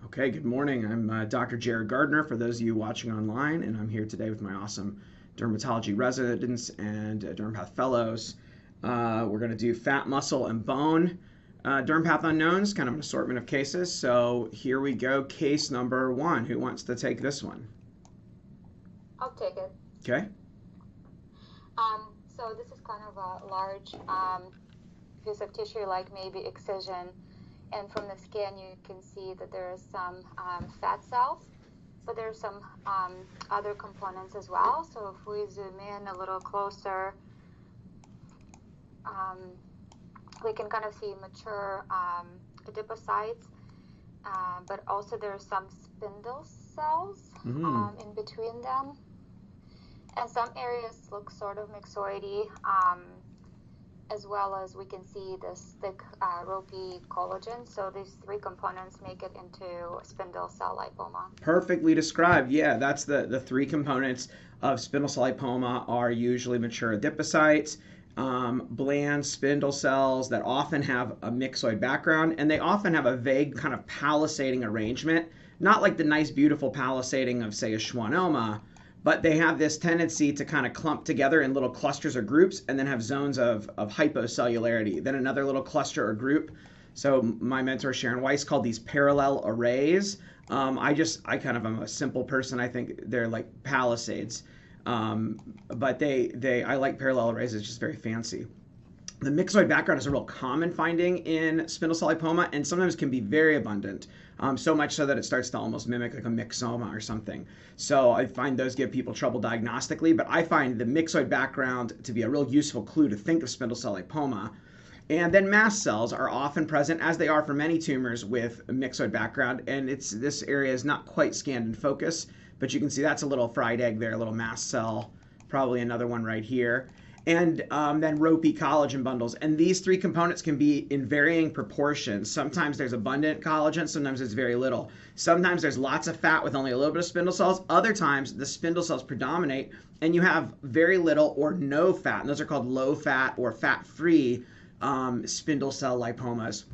Okay, good morning. I'm Dr. Jared Gardner for those of you watching online, and I'm here today with my awesome dermatology residents and Dermpath fellows. We're going to do fat, muscle, and bone Dermpath unknowns, kind of an assortment of cases. So here we go, case number 1. Who wants to take this one? I'll take it. Okay. So this is kind of a large piece of tissue, like maybe excision. And from the scan, you can see that there are some fat cells, but there are some other components as well. So if we zoom in a little closer, we can kind of see mature adipocytes, but also there are some spindle cells in between them. And some areas look sort of myxoidy, as well as we can see this thick ropey collagen. So these three components make it into spindle cell lipoma. Perfectly described. Yeah, that's the three components of spindle cell lipoma are usually mature adipocytes, bland spindle cells that often have a myxoid background, and they often have a vague kind of palisading arrangement, not like the nice, beautiful palisading of, say, a schwannoma, but they have this tendency to kind of clump together in little clusters or groups and then have zones of hypocellularity. Then another little cluster or group. So my mentor Sharon Weiss called these parallel arrays. I kind of am a simple person. I think they're like palisades. But I like parallel arrays. It's just very fancy. The myxoid background is a real common finding in spindle cell lipoma and sometimes can be very abundant. So much so that it starts to almost mimic like a myxoma or something. So I find those give people trouble diagnostically, but I find the myxoid background to be a real useful clue to think of spindle cell lipoma. And then mast cells are often present, as they are for many tumors with a myxoid background, and this area is not quite scanned in focus, but you can see that's a little fried egg there, a little mast cell, probably another one right here. And then ropey collagen bundles. And these three components can be in varying proportions. Sometimes there's abundant collagen, sometimes there's very little. Sometimes there's lots of fat with only a little bit of spindle cells. Other times the spindle cells predominate and you have very little or no fat. And those are called low fat or fat-free spindle cell lipomas.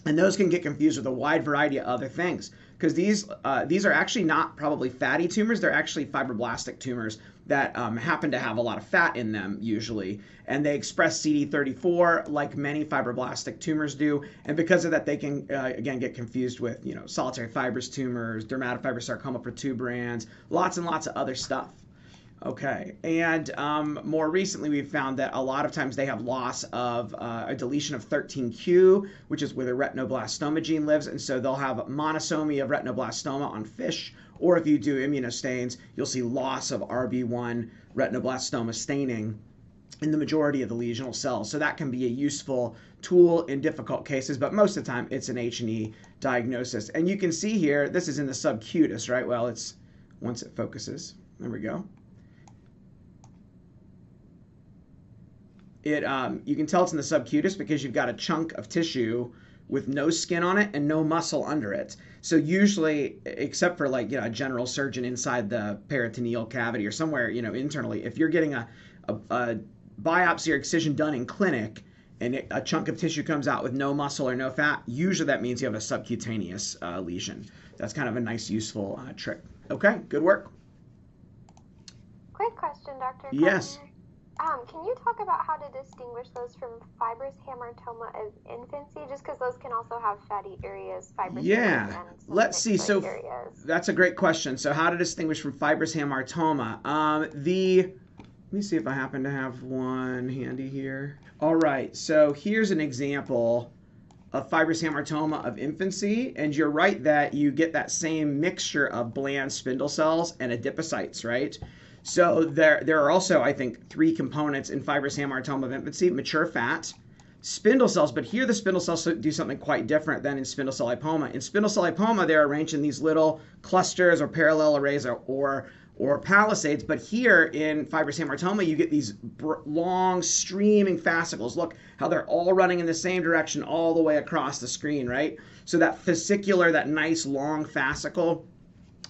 And those can get confused with a wide variety of other things, because these are actually not probably fatty tumors. They're actually fibroblastic tumors that happen to have a lot of fat in them usually, and they express CD34 like many fibroblastic tumors do. And because of that, they can again get confused with solitary fibrous tumors, dermatofibrosarcoma protuberans, lots and lots of other stuff. Okay, and more recently we've found that a lot of times they have loss of a deletion of 13q, which is where the retinoblastoma gene lives, and so they'll have monosomy of retinoblastoma on fish, or if you do immunostains, you'll see loss of RB1 retinoblastoma staining in the majority of the lesional cells. So that can be a useful tool in difficult cases, but most of the time it's an H&E diagnosis. And you can see here, this is in the subcutis, right? Well, it's, once it focuses, there we go. You can tell it's in the subcutis because you've got a chunk of tissue with no skin on it and no muscle under it. So usually, except for like a general surgeon inside the peritoneal cavity or somewhere internally, if you're getting a biopsy or excision done in clinic and a chunk of tissue comes out with no muscle or no fat, usually that means you have a subcutaneous lesion. That's kind of a nice, useful trick. Okay, good work. Quick question, Dr. Yes. Can you talk about how to distinguish those from fibrous hamartoma of infancy? Just because those can also have fatty areas, fibrous yeah. and Let's see. So areas. That's a great question. So how to distinguish from fibrous hamartoma? Let me see if I happen to have one handy here. All right. So here's an example of fibrous hamartoma of infancy, and you're right that you get that same mixture of bland spindle cells and adipocytes, right? So there are also, I think, three components in fibrous hamartoma of infancy: mature fat, spindle cells, but here the spindle cells do something quite different than in spindle cell lipoma. In spindle cell lipoma, they're arranged in these little clusters or parallel arrays or palisades, but here in fibrous hamartoma, you get these long streaming fascicles. Look how they're all running in the same direction all the way across the screen, right? So that fascicular, that nice long fascicle,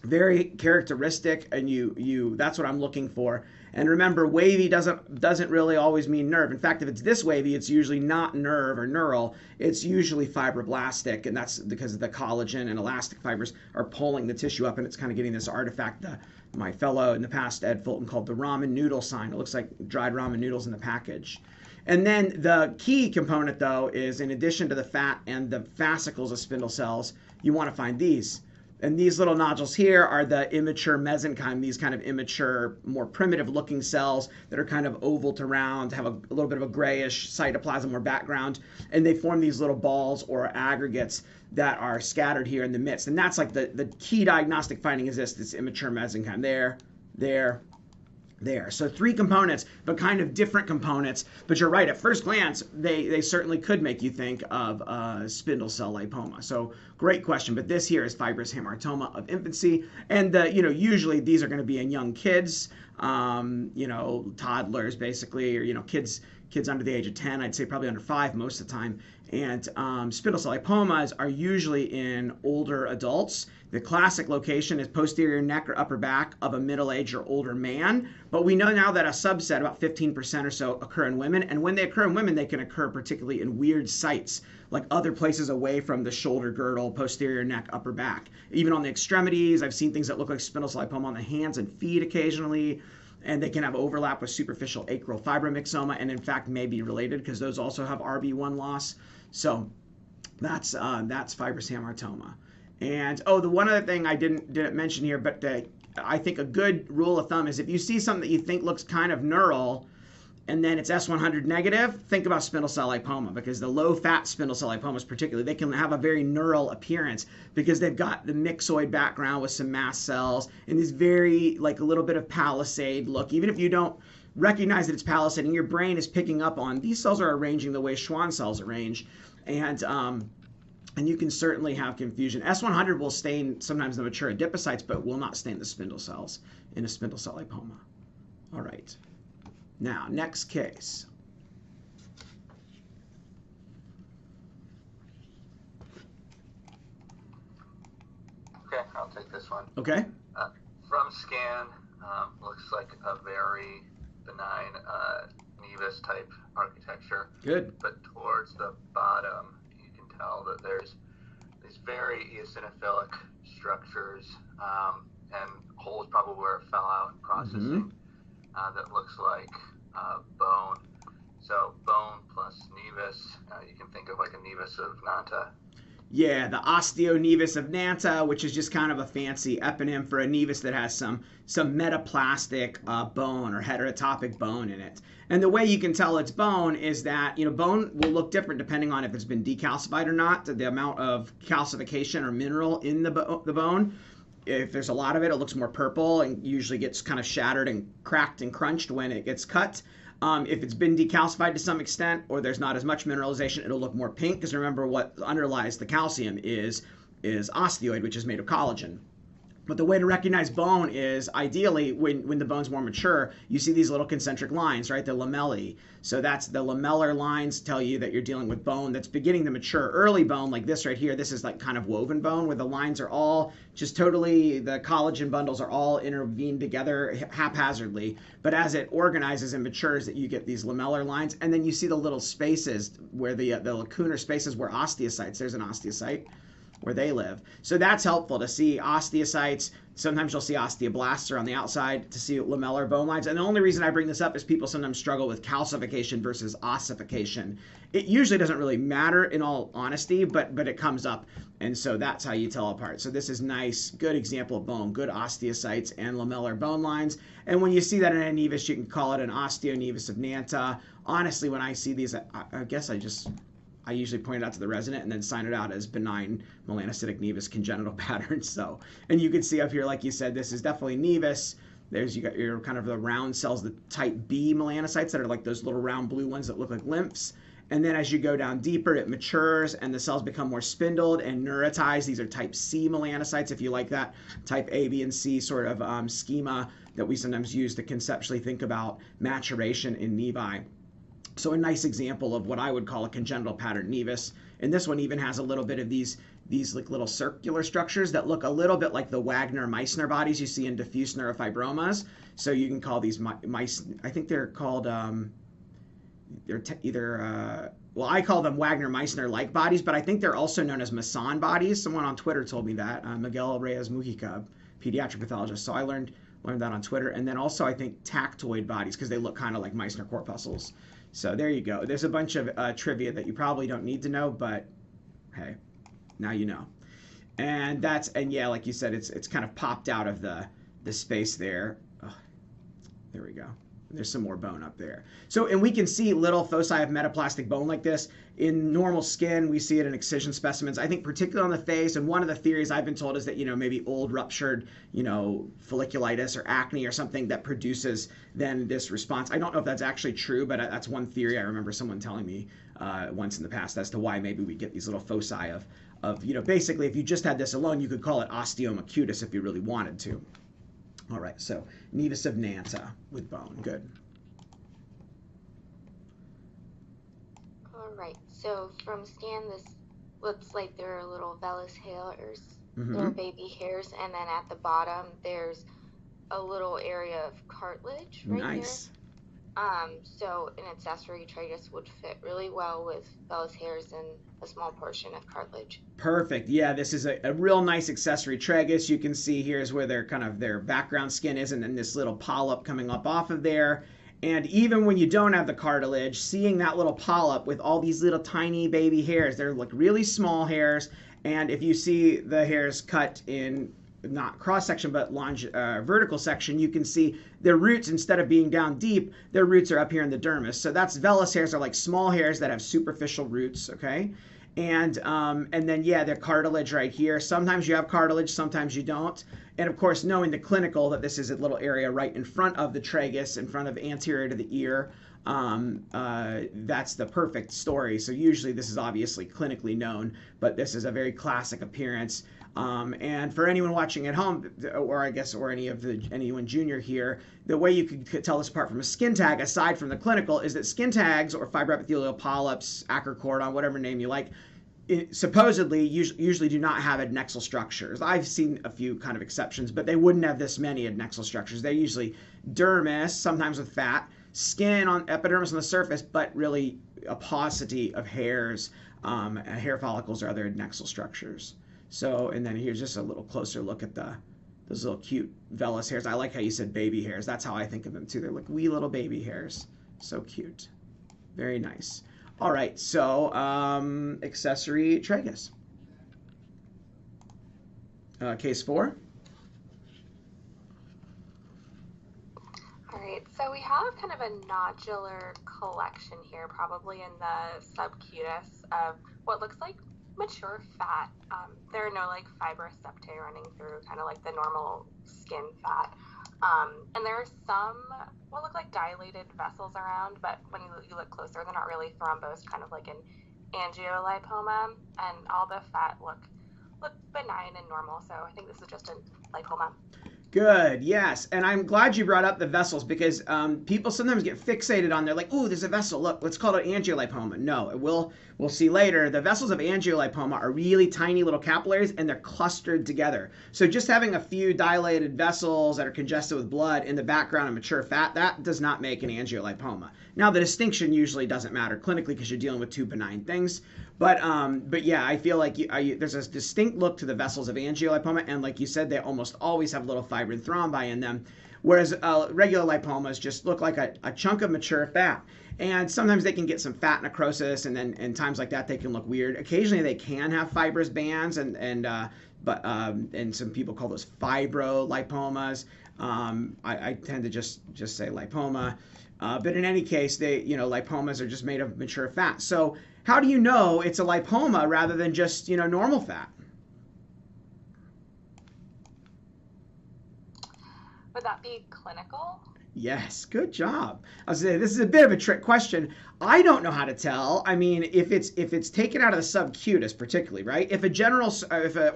very characteristic, and that's what I'm looking for. And remember, wavy doesn't really always mean nerve. In fact, if it's this wavy, it's usually not nerve or neural. It's usually fibroblastic, and that's because the collagen and elastic fibers are pulling the tissue up, and it's kind of getting this artifact that my fellow in the past, Ed Fulton, called the ramen noodle sign. It looks like dried ramen noodles in the package. And then the key component, though, is in addition to the fat and the fascicles of spindle cells, you want to find these. And these little nodules here are the immature mesenchyme, these kind of immature, more primitive looking cells that are kind of oval to round, have a little bit of a grayish cytoplasm or background, and they form these little balls or aggregates that are scattered here in the midst. And that's like the key diagnostic finding is this immature mesenchyme. There. So 3 components, but kind of different components. But you're right, at first glance, they certainly could make you think of spindle cell lipoma. So great question. But this here is fibrous hamartoma of infancy. And usually these are going to be in young kids, toddlers basically, or kids under the age of 10. I'd say probably under 5 most of the time. And spindle cell lipomas are usually in older adults. The classic location is posterior neck or upper back of a middle-aged or older man. But we know now that a subset, about 15% or so, occur in women. And when they occur in women, they can occur particularly in weird sites, like other places away from the shoulder girdle, posterior neck, upper back. Even on the extremities, I've seen things that look like spindle cell lipoma on the hands and feet occasionally. And they can have overlap with superficial acral fibromyxoma, and in fact may be related because those also have RB1 loss. So that's fibrous hamartoma. And the one other thing I didn't mention here, but I think a good rule of thumb is if you see something that you think looks kind of neural, and then it's S100 negative, think about spindle cell lipoma, because the low-fat spindle cell lipomas particularly, they can have a very neural appearance because they've got the myxoid background with some mast cells and this very, like a little bit of palisade look. Even if you don't recognize that it's palisading, your brain is picking up on these cells are arranging the way Schwann cells arrange. And you can certainly have confusion. S100 will stain sometimes the mature adipocytes, but will not stain the spindle cells in a spindle cell lipoma. All right. Now, next case. Okay, I'll take this one. Okay. From scan, looks like a very benign Nevis type architecture. Good. But towards the bottom, you can tell that there's these very eosinophilic structures and holes probably where it fell out in processing that looks like bone. So bone plus Nevis, you can think of like a Nevus of Nanta. Yeah, the Nevus of Nanta, which is just kind of a fancy eponym for a nevus that has some metaplastic bone or heterotopic bone in it. And the way you can tell it's bone is that, bone will look different depending on if it's been decalcified or not, the amount of calcification or mineral in the bone. If there's a lot of it, it looks more purple and usually gets kind of shattered and cracked and crunched when it gets cut. If it's been decalcified to some extent or there's not as much mineralization, it'll look more pink because remember what underlies the calcium is osteoid, which is made of collagen. But the way to recognize bone is ideally when the bone's more mature, you see these little concentric lines, right? The lamellae. So that's the lamellar lines tell you that you're dealing with bone that's beginning to mature. Early bone, like this right here, this is like kind of woven bone where the lines are all just totally, the collagen bundles are all intervened together haphazardly. But as it organizes and matures, that you get these lamellar lines. And then you see the little spaces where the lacunar spaces where osteocytes, there's an osteocyte, where they live. So that's helpful to see osteocytes. Sometimes you'll see osteoblasts are on the outside to see lamellar bone lines. And the only reason I bring this up is people sometimes struggle with calcification versus ossification. It usually doesn't really matter in all honesty, but it comes up. And so that's how you tell apart. So this is nice, good example of bone, good osteocytes and lamellar bone lines. And when you see that in a nevus, you can call it an Nevus of Nanta. Honestly, when I see these, I guess I usually point it out to the resident and then sign it out as benign melanocytic nevus congenital pattern. So, and you can see up here, like you said, this is definitely nevus. You got your kind of the round cells, the type B melanocytes that are like those little round blue ones that look like lymphs. And then as you go down deeper, it matures and the cells become more spindled and neurotized. These are type C melanocytes, if you like that type A, B, and C sort of schema that we sometimes use to conceptually think about maturation in nevi. So a nice example of what I would call a congenital pattern nevus. And this one even has a little bit of these these like little circular structures that look a little bit like the Wagner-Meissner bodies you see in diffuse neurofibromas. So you can call these mice, I think they're called, well, I call them Wagner-Meissner-like bodies, but I think they're also known as Masson bodies. Someone on Twitter told me that, Miguel Reyes Mujica, pediatric pathologist. So I learned that on Twitter. And then also I think tactoid bodies, because they look kind of like Meissner corpuscles. So there you go. There's a bunch of trivia that you probably don't need to know, but hey, now you know. And yeah, like you said, it's kind of popped out of the space there. Oh, there we go. There's some more bone up there. So, and we can see little foci of metaplastic bone like this. In normal skin, we see it in excision specimens. I think particularly on the face, and one of the theories I've been told is that, maybe old ruptured, folliculitis or acne or something that produces then this response. I don't know if that's actually true, but that's one theory I remember someone telling me once in the past as to why maybe we get these little foci of basically if you just had this alone, you could call it osteoma cutis if you really wanted to. All right, so Nevus of Nanta with bone. Good. All right, so from scan, this looks like there are little vellus hairs. They're baby hairs, and then at the bottom, there's a little area of cartilage right nice. Here. So an accessory tragus would fit really well with vellus hairs and a small portion of cartilage. Perfect. Yeah, this is a real nice accessory tragus. You can see here's where their background skin is, and then this little polyp coming up off of there. And even when you don't have the cartilage, seeing that little polyp with all these little tiny baby hairs, they're like really small hairs. And if you see the hairs cut in not cross section but vertical section, you can see their roots, instead of being down deep, their roots are up here in the dermis. So that's vellus hairs are like small hairs that have superficial roots, okay? And then yeah, their cartilage right here. Sometimes you have cartilage, sometimes you don't. And of course, knowing the clinical that this is a little area right in front of the tragus, in front of anterior to the ear, that's the perfect story. So usually this is obviously clinically known, but this is a very classic appearance. And for anyone watching at home, or I guess, or anyone junior here, the way you could tell this apart from a skin tag, aside from the clinical, is that skin tags or fibroepithelial polyps, acrochordon, whatever name you like, supposedly usually do not have adnexal structures. I've seen a few kind of exceptions, but they wouldn't have this many adnexal structures. They're usually dermis, sometimes with fat, skin on epidermis on the surface, but really a paucity of hairs, hair follicles or other adnexal structures. So, and then here's just a little closer look at those little cute vellus hairs. I like how you said baby hairs. That's how I think of them too. They're like wee little baby hairs. So cute. Very nice. All right, so accessory tragus. Case 4. All right, so we have kind of a nodular collection here, probably in the subcutis of what looks like mature fat. There are no fibrous septae running through, kind of like the normal skin fat. And there are some what look like dilated vessels around, but when you look closer, they're not really thrombosed, kind of like an Angio Lipoma, and all the fat look benign and normal. So I think this is just a lipoma. Good, yes. And I'm glad you brought up the vessels, because people sometimes get fixated on, they're like, oh, there's a vessel. Look, let's call it angiolipoma. No, we'll see later. The vessels of angiolipoma are really tiny little capillaries, and they're clustered together. So just having a few dilated vessels that are congested with blood in the background of mature fat, that does not make an angiolipoma. Now, the distinction usually doesn't matter clinically because you're dealing with two benign things. But yeah, I feel like there's a distinct look to the vessels of angiolipoma, and like you said, they almost always have little fibrin thrombi in them, whereas regular lipomas just look like a chunk of mature fat. And sometimes they can get some fat necrosis, and then in times like that they can look weird. Occasionally they can have fibrous bands, and some people call those fibrolipomas. I tend to just say lipoma. But in any case, lipomas are just made of mature fat. So how do you know it's a lipoma rather than just, normal fat? Would that be clinical? Yes, good job. I was saying, this is a bit of a trick question. I don't know how to tell. I mean, if it's taken out of the subcutis, particularly, right? If an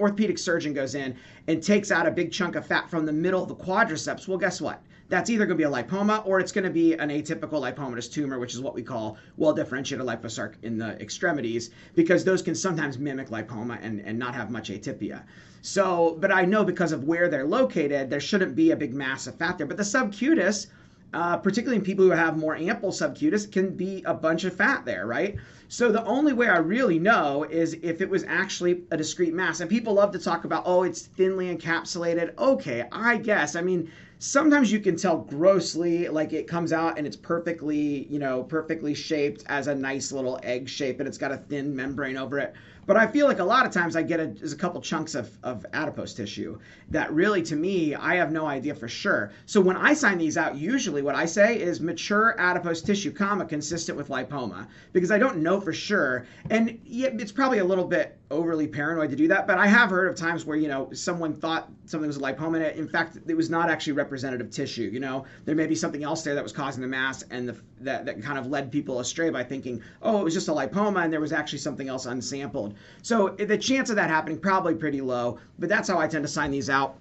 orthopedic surgeon goes in and takes out a big chunk of fat from the middle of the quadriceps, well, guess what? that's either going to be a lipoma or it's going to be an atypical lipomatous tumor, which is what we call well-differentiated liposarc in the extremities, because those can sometimes mimic lipoma and not have much atypia. So, but I know because of where they're located, there shouldn't be a big mass of fat there. But the subcutis, particularly in people who have more ample subcutis, can be a bunch of fat there, right? So the only way I really know is if it was actually a discrete mass. And people love to talk about, oh, it's thinly encapsulated. Okay, I guess. I mean, sometimes you can tell grossly, like it comes out and it's perfectly, perfectly shaped as a nice little egg shape and it's got a thin membrane over it. But I feel like a lot of times I get a couple chunks of adipose tissue that really, to me, I have no idea for sure. So when I sign these out, usually what I say is mature adipose tissue, consistent with lipoma, because I don't know for sure. And yeah, it's probably a little bit overly paranoid to do that, but I have heard of times where, someone thought something was a lipoma, and in fact, it was not actually representative tissue. There may be something else there that was causing the mass, and that kind of led people astray by thinking, oh, it was just a lipoma, and there was actually something else unsampled. So the chance of that happening probably pretty low, but that's how I tend to sign these out.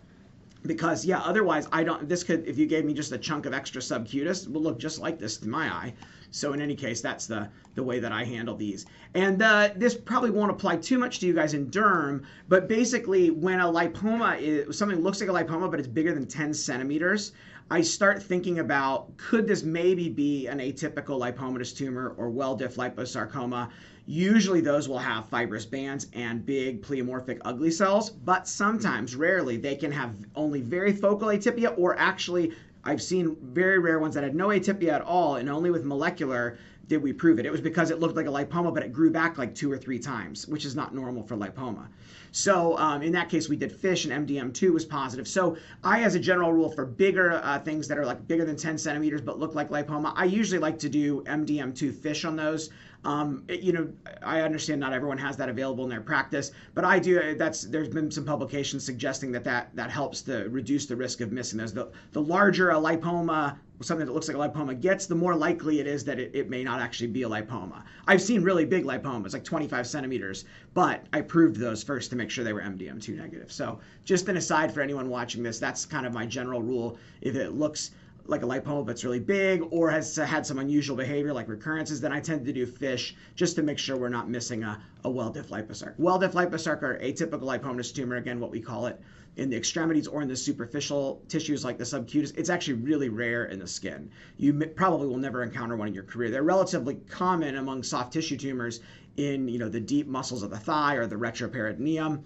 Because otherwise if you gave me just a chunk of extra subcutis, it will look just like this to my eye. So in any case, that's the way that I handle these. And this probably won't apply too much to you guys in derm, but basically when a lipoma something looks like a lipoma, but it's bigger than 10 centimeters, I start thinking about, could this maybe be an atypical lipomatous tumor or well-diff liposarcoma? Usually those will have fibrous bands and big pleomorphic ugly cells, but sometimes, rarely, they can have only very focal atypia, or actually I've seen very rare ones that had no atypia at all, and only with molecular did we prove it. It was because it looked like a lipoma, but it grew back like 2 or 3 times, which is not normal for lipoma. So in that case, we did FISH, and MDM2 was positive. So I, as a general rule, for bigger things that are like bigger than 10 centimeters but look like lipoma, I usually like to do MDM2 FISH on those. I understand not everyone has that available in their practice, but I do. There's been some publications suggesting that helps to reduce the risk of missing those. The larger a lipoma, something that looks like a lipoma gets, the more likely it is that it may not actually be a lipoma. I've seen really big lipomas, like 25 centimeters, but I proved those first to make sure they were MDM2 negative. So just an aside for anyone watching this, that's kind of my general rule. If it looks like a lipoma but it's really big, or has had some unusual behavior like recurrences, then I tend to do FISH just to make sure we're not missing a well-diff liposarc. Well-diff liposarc are atypical lipomatous tumor, again, what we call it in the extremities or in the superficial tissues like the subcutis. It's actually really rare in the skin. You probably will never encounter one in your career. They're relatively common among soft tissue tumors in the deep muscles of the thigh or the retroperitoneum,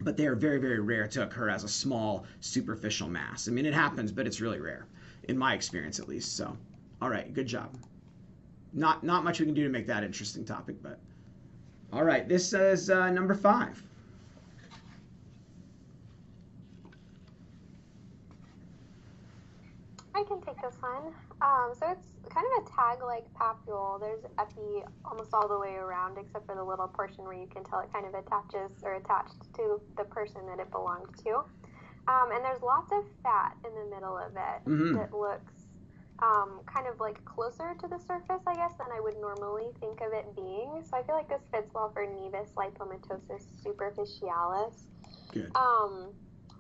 but they are very, very rare to occur as a small superficial mass. I mean, it happens, but it's really rare, in my experience at least. So, all right, good job. Not much we can do to make that interesting topic, but all right, this is number 5. I can take this one. So it's kind of a tag-like papule. There's epi almost all the way around, except for the little portion where you can tell it kind of attaches or attached to the person that it belonged to. And there's lots of fat in the middle of it that looks kind of like closer to the surface, I guess, than I would normally think of it being. So I feel like this fits well for Nevus lipomatosis superficialis. Good.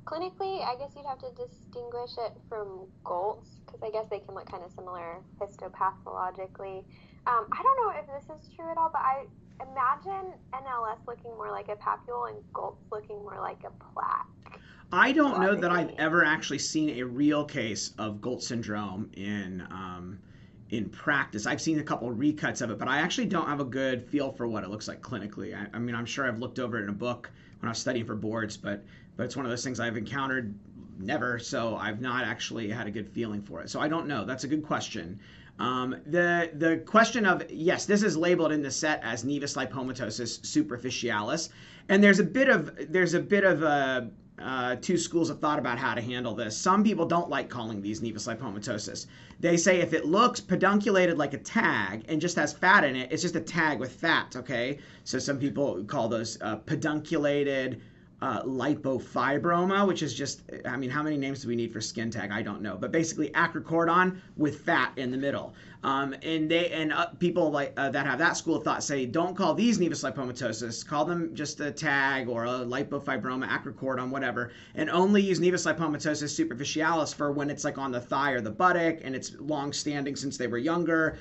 Clinically, I guess you'd have to distinguish it from Goltz, because I guess they can look kind of similar histopathologically. I don't know if this is true at all, but I imagine NLS looking more like a papule and Goltz looking more like a plaque. I don't know that I've ever actually seen a real case of Goltz syndrome in practice. I've seen a couple of recuts of it, but I actually don't have a good feel for what it looks like clinically. I mean, I'm sure I've looked over it in a book when I was studying for boards, but it's one of those things I've encountered never, so I've not actually had a good feeling for it. So I don't know. That's a good question. The question of, yes, this is labeled in the set as Nevus lipomatosis superficialis, and there's a bit of two schools of thought about how to handle this. Some people don't like calling these Nevus lipomatosis. They say if it looks pedunculated like a tag and just has fat in it, it's just a tag with fat, okay? So some people call those pedunculated lipofibroma, which is just, I mean, how many names do we need for skin tag? I don't know, but basically acrochordon with fat in the middle. People like that have that school of thought say, don't call these nevus lipomatosis, call them just a tag or a lipofibroma, acrochordon, whatever, and only use nevus lipomatosis superficialis for when it's like on the thigh or the buttock and it's long standing since they were younger.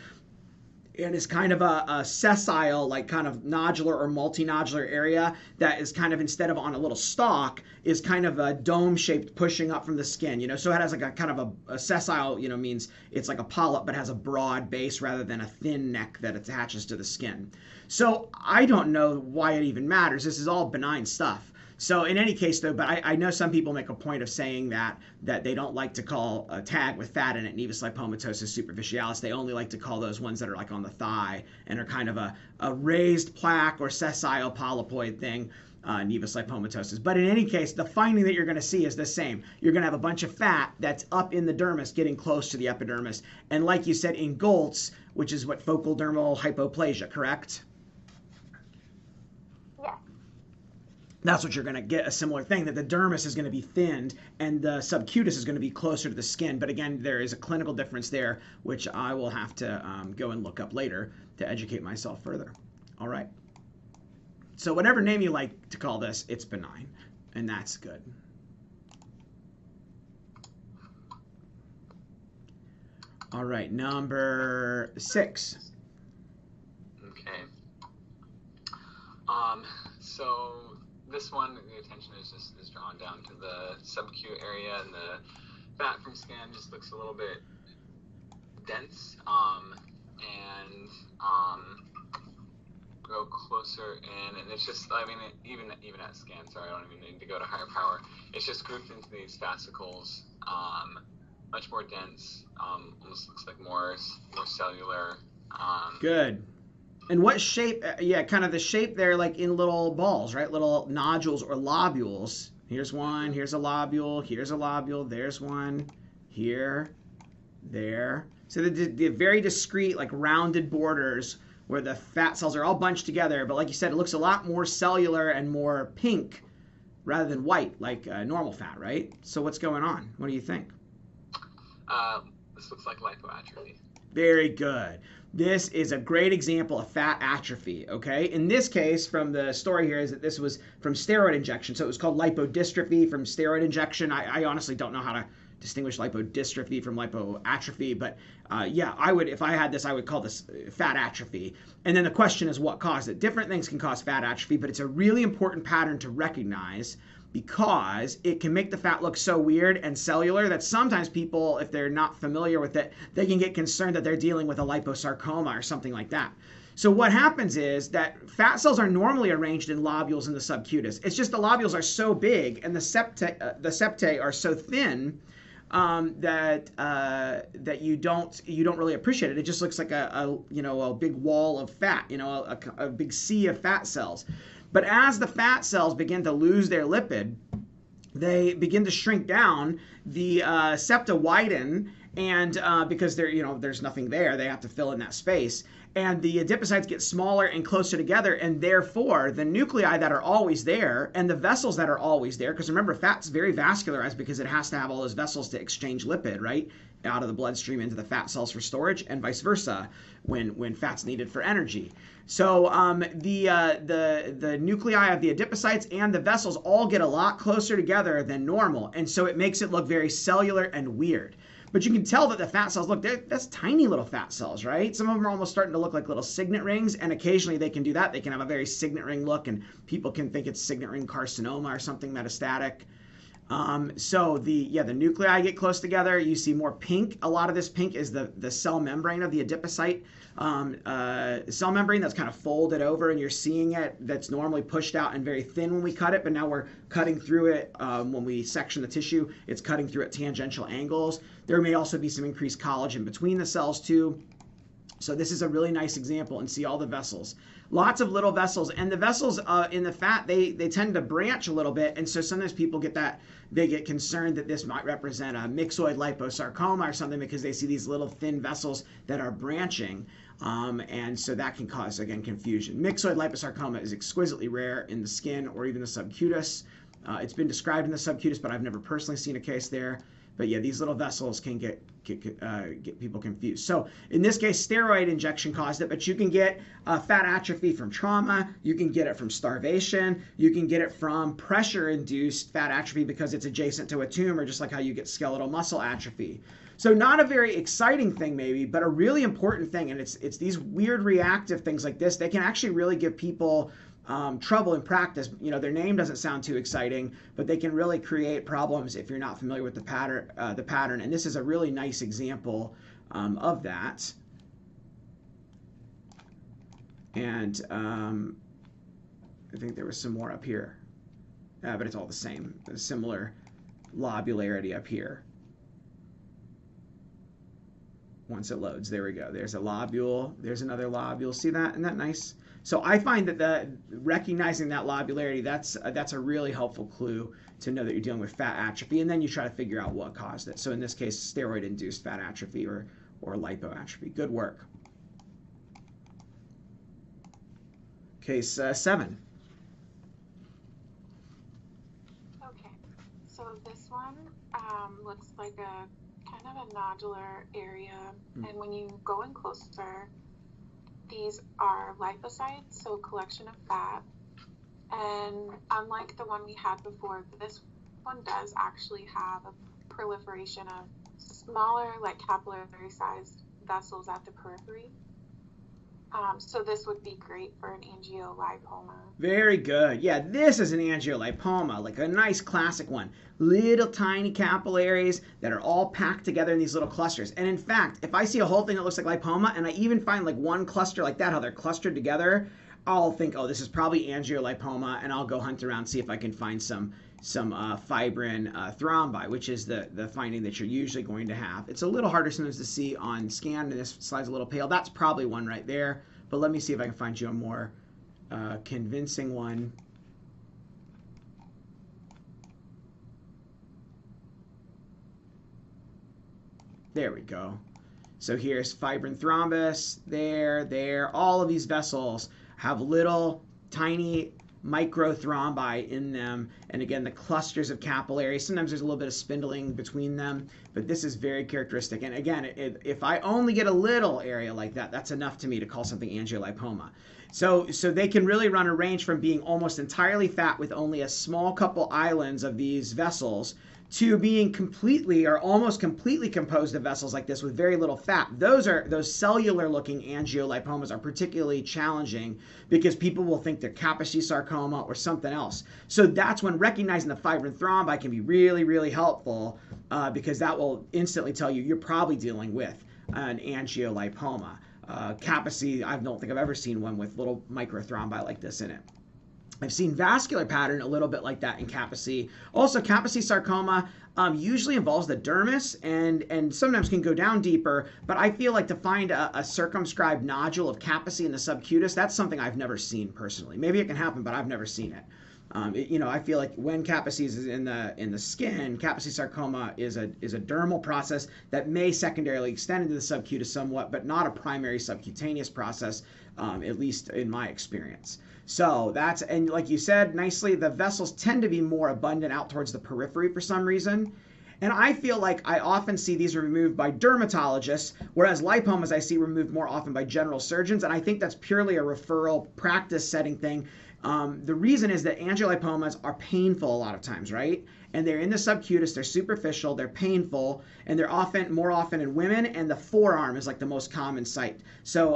And it's kind of a sessile, like kind of nodular or multinodular area that is kind of, instead of on a little stalk, is kind of a dome shaped pushing up from the skin, so it has like a kind of a sessile, means it's like a polyp but has a broad base rather than a thin neck that attaches to the skin. So I don't know why it even matters. This is all benign stuff. So in any case, though, but I know some people make a point of saying that they don't like to call a tag with fat in it nevus lipomatosis superficialis. They only like to call those ones that are like on the thigh and are kind of a raised plaque or sessile polypoid thing, nevus lipomatosis. But in any case, the finding that you're going to see is the same. You're going to have a bunch of fat that's up in the dermis, getting close to the epidermis. And like you said, in Goltz, which is what focal dermal hypoplasia, correct? That's what you're going to get, a similar thing, that the dermis is going to be thinned and the subcutis is going to be closer to the skin. But again, there is a clinical difference there, which I will have to go and look up later to educate myself further. All right. So whatever name you like to call this, it's benign, and that's good. All right, number 6. Okay. So this one, the attention is drawn down to the subcute area, and the fat from skin just looks a little bit dense, and go closer in, and it's just, I mean, even at scan, sorry, I don't even need to go to higher power, it's just grouped into these fascicles, much more dense, almost looks like more cellular. Good. And what shape? Yeah, kind of the shape there, like in little balls, right? Little nodules or lobules. Here's one, here's a lobule, here's a lobule, there's one, here, there. So the very discrete, like rounded borders where the fat cells are all bunched together. But like you said, it looks a lot more cellular and more pink rather than white, like normal fat, right? So what's going on? What do you think? This looks like lipoatrophy. Very good. This is a great example of fat atrophy, okay? In this case, from the story here, is that this was from steroid injection. So it was called lipodystrophy from steroid injection. I honestly don't know how to distinguish lipodystrophy from lipoatrophy, but yeah, I would, if I had this, I would call this fat atrophy. And then the question is what caused it. Different things can cause fat atrophy, but it's a really important pattern to recognize because it can make the fat look so weird and cellular that sometimes people, if they're not familiar with it, they can get concerned that they're dealing with a liposarcoma or something like that. So what happens is that fat cells are normally arranged in lobules in the subcutis. It's just the lobules are so big and the septae are so thin that you don't really appreciate it. It just looks like a big wall of fat, a big sea of fat cells. But as the fat cells begin to lose their lipid, they begin to shrink down. The septa widen, and because there's nothing there, they have to fill in that space. And the adipocytes get smaller and closer together, and therefore the nuclei that are always there and the vessels that are always there, because remember, fat's very vascularized because it has to have all those vessels to exchange lipid, right, out of the bloodstream into the fat cells for storage, and vice versa when fat's needed for energy. So the nuclei of the adipocytes and the vessels all get a lot closer together than normal, and so it makes it look very cellular and weird. But you can tell that the fat cells, look, that's tiny little fat cells, right? Some of them are almost starting to look like little signet rings, and occasionally they can do that. They can have a very signet ring look, and people can think it's signet ring carcinoma or something metastatic. So the nuclei get close together. You see more pink. A lot of this pink is the cell membrane of the adipocyte. Cell membrane that's kind of folded over, and you're seeing it, that's normally pushed out and very thin when we cut it, but now we're cutting through it when we section the tissue. It's cutting through at tangential angles. There may also be some increased collagen between the cells too. So this is a really nice example, and see all the vessels. Lots of little vessels, and the vessels in the fat, they tend to branch a little bit, and so sometimes people get concerned that this might represent a myxoid liposarcoma or something because they see these little thin vessels that are branching, and so that can cause, again, confusion. Myxoid liposarcoma is exquisitely rare in the skin or even the subcutis. It's been described in the subcutis, but I've never personally seen a case there. But yeah, these little vessels can get people confused. So in this case, steroid injection caused it, but you can get fat atrophy from trauma. You can get it from starvation. You can get it from pressure-induced fat atrophy because it's adjacent to a tumor, just like how you get skeletal muscle atrophy. So not a very exciting thing maybe, but a really important thing. And it's these weird reactive things like this. They can actually really give people trouble in practice. You know, their name doesn't sound too exciting, but they can really create problems if you're not familiar with the pattern. And this is a really nice example of that. And I think there was some more up here, but it's all the same. A similar lobularity up here. Once it loads, there we go. There's a lobule. There's another lobule. See that? Isn't that nice? So I find that recognizing that lobularity, that's a really helpful clue to know that you're dealing with fat atrophy, and then you try to figure out what caused it. So in this case, steroid-induced fat atrophy or lipoatrophy. Good work. Case 7. Okay, so this one looks like a kind of a nodular area, and when you go in closer, these are lipocytes, so a collection of fat. And unlike the one we had before, this one does actually have a proliferation of smaller, like capillary-sized vessels at the periphery. So this would be great for an Angio Lipoma. Very good. Yeah, this is an Angio Lipoma, like a nice classic one. Little tiny capillaries that are all packed together in these little clusters. And in fact, if I see a whole thing that looks like lipoma, and I even find like one cluster like that, how they're clustered together, I'll think, oh, this is probably Angio Lipoma, and I'll go hunt around, see if I can find some fibrin thrombi, which is the finding that you're usually going to have. It's a little harder sometimes to see on scan, and this slide's a little pale. That's probably one right there, but let me see if I can find you a more convincing one. There we go. So here's fibrin thrombus, there. All of these vessels have little tiny microthrombi in them, and again, the clusters of capillaries. Sometimes there's a little bit of spindling between them, but this is very characteristic. And again, if I only get a little area like that, that's enough to me to call something angiolipoma. So they can really run a range from being almost entirely fat with only a small couple islands of these vessels to being completely or almost completely composed of vessels like this with very little fat. Those cellular looking angiolipomas are particularly challenging because people will think they're Kaposi sarcoma or something else. So that's when recognizing the fibrin thrombi can be really, really helpful because that will instantly tell you you're probably dealing with an angiolipoma. Kaposi, I don't think I've ever seen one with little microthrombi like this in it. I've seen vascular pattern a little bit like that in Kaposi. Also, Kaposi sarcoma usually involves the dermis and sometimes can go down deeper, but I feel like to find a circumscribed nodule of Kaposi in the subcutis, that's something I've never seen personally. Maybe it can happen, but I've never seen it. I feel like when Kaposi is in the skin, Kaposi sarcoma is a dermal process that may secondarily extend into the subcutis somewhat, but not a primary subcutaneous process, at least in my experience. So that's, and like you said nicely, the vessels tend to be more abundant out towards the periphery for some reason. And I feel like I often see these removed by dermatologists, whereas lipomas I see removed more often by general surgeons. And I think that's purely a referral practice setting thing. The reason is that angiolipomas are painful a lot of times, right? And they're in the subcutis, they're superficial, they're painful, and they're more often in women, and the forearm is like the most common site. So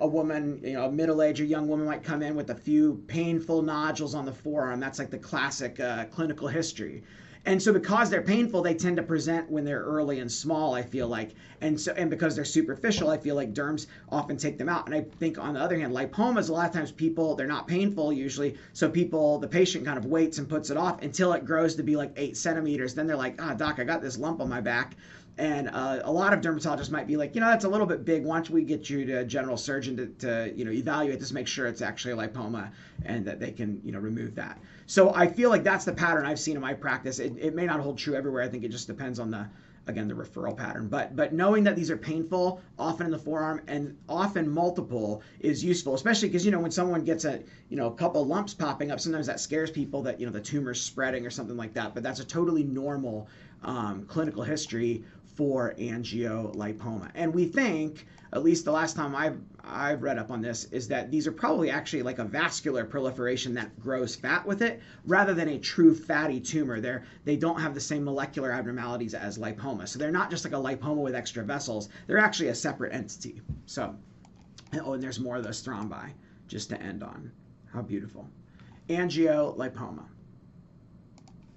a woman, a middle-aged or young woman might come in with a few painful nodules on the forearm. That's like the classic clinical history. And so because they're painful, they tend to present when they're early and small, I feel like. And because they're superficial, I feel like derms often take them out. And I think on the other hand, lipomas, a lot of times they're not painful usually. So the patient kind of waits and puts it off until it grows to be like 8 centimeters. Then they're like, doc, I got this lump on my back. And a lot of dermatologists might be like, that's a little bit big. Why don't we get you to a general surgeon to evaluate this, make sure it's actually a lipoma and that they can, remove that. So I feel like that's the pattern I've seen in my practice. It may not hold true everywhere. I think it just depends on again, the referral pattern. But knowing that these are painful, often in the forearm and often multiple, is useful, especially because, when someone gets a couple lumps popping up, sometimes that scares people that, the tumor's spreading or something like that. But that's a totally normal clinical history for Angio Lipoma. And we think, at least the last time I've read up on this, is that these are probably actually like a vascular proliferation that grows fat with it, rather than a true fatty tumor. They don't have the same molecular abnormalities as lipoma. So they're not just like a lipoma with extra vessels. They're actually a separate entity. So, and there's more of those thrombi, just to end on. How beautiful. Angio Lipoma.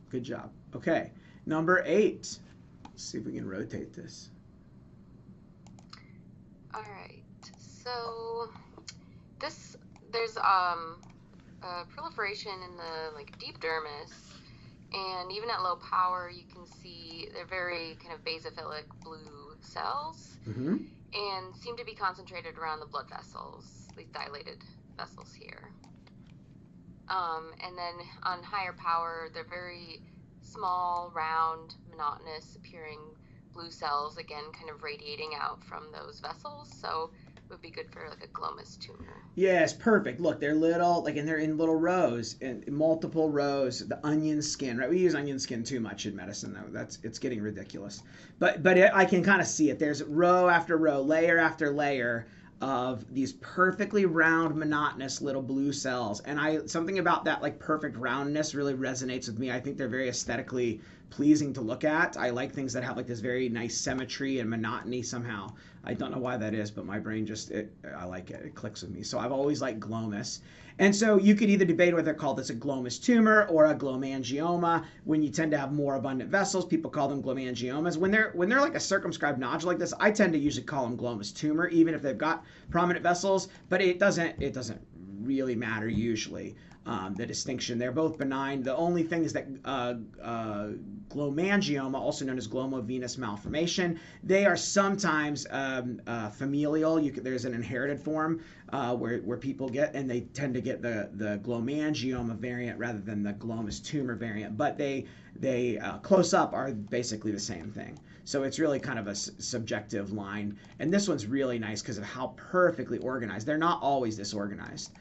Good job. Okay, number 8. Let's see if we can rotate this. All right. So there's proliferation in the deep dermis, and even at low power, you can see they're very kind of basophilic blue cells, and seem to be concentrated around the blood vessels, these dilated vessels here. And then on higher power, they're very small, round, monotonous appearing blue cells, again, kind of radiating out from those vessels. So it would be good for a glomus tumor. Yes, perfect. Look, they're little, and they're in little rows, and multiple rows. The onion skin, right? We use onion skin too much in medicine, though. It's getting ridiculous. But I can kind of see it. There's row after row, layer after layer of these perfectly round, monotonous little blue cells. And something about that perfect roundness really resonates with me. I think they're very aesthetically pleasing to look at. I like things that have this very nice symmetry and monotony somehow. I don't know why that is, but my brain I like it. It clicks with me. So I've always liked glomus. And so you could either debate whether they're called a glomus tumor or a glomangioma. When you tend to have more abundant vessels, people call them glomangiomas. When they're like a circumscribed nodule like this, I tend to usually call them glomus tumor, even if they've got prominent vessels. But it doesn't really matter usually. The distinction. They're both benign. The only thing is that glomangioma, also known as glomovenous malformation, they are sometimes familial. There's an inherited form where people get, and they tend to get the glomangioma variant rather than the glomus tumor variant. But they close up are basically the same thing. So it's really kind of a subjective line. And this one's really nice because of how perfectly organized. They're not always disorganized.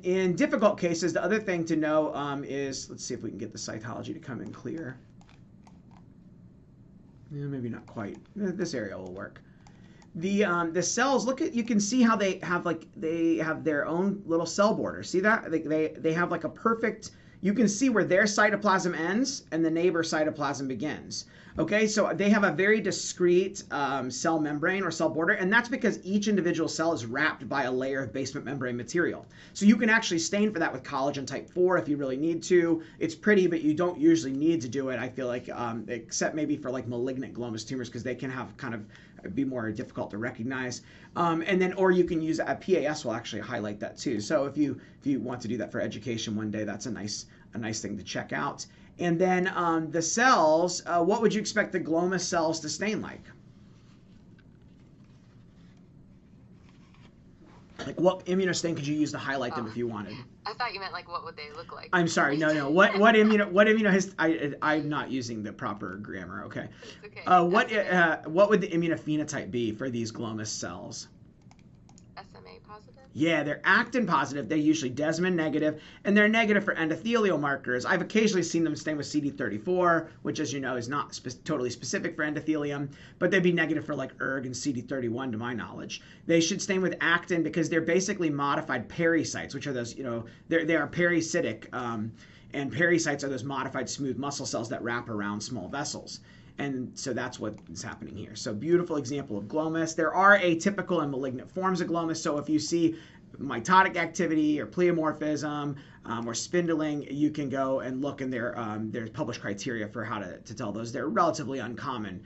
In difficult cases, the other thing to know is, let's see if we can get the cytology to come in clear. Yeah, maybe not quite. This area will work. The cells, you can see how they have their own little cell border. See that? They have like a perfect, you can see where their cytoplasm ends and the neighbor cytoplasm begins. Okay, so they have a very discrete cell membrane or cell border, and that's because each individual cell is wrapped by a layer of basement membrane material. So you can actually stain for that with collagen type 4 if you really need to. It's pretty, but you don't usually need to do it, I feel like, except maybe for malignant glomus tumors, because they can have kind of be more difficult to recognize. Or you can use a PAS will actually highlight that too. So if you want to do that for education one day, that's a nice thing to check out. And then the cells, what would you expect the glomus cells to stain like? Like what immunostain could you use to highlight them if you wanted? I thought you meant what would they look like? I'm sorry, no. What I'm not using the proper grammar. Okay. It's okay. What would the immunophenotype be for these glomus cells? SMA positive? Yeah, they're actin positive. They're usually Desmond negative, and they're negative for endothelial markers. I've occasionally seen them stain with CD34, which, as you know, is not totally specific for endothelium, but they'd be negative for ERG and CD31 to my knowledge. They should stain with actin because they're basically modified pericytes, which are those, they are pericytic, and pericytes are those modified smooth muscle cells that wrap around small vessels. And so that's what is happening here. So beautiful example of glomus. There are atypical and malignant forms of glomus. So if you see mitotic activity or pleomorphism or spindling, you can go and look, and there's published criteria for how to tell those. They're relatively uncommon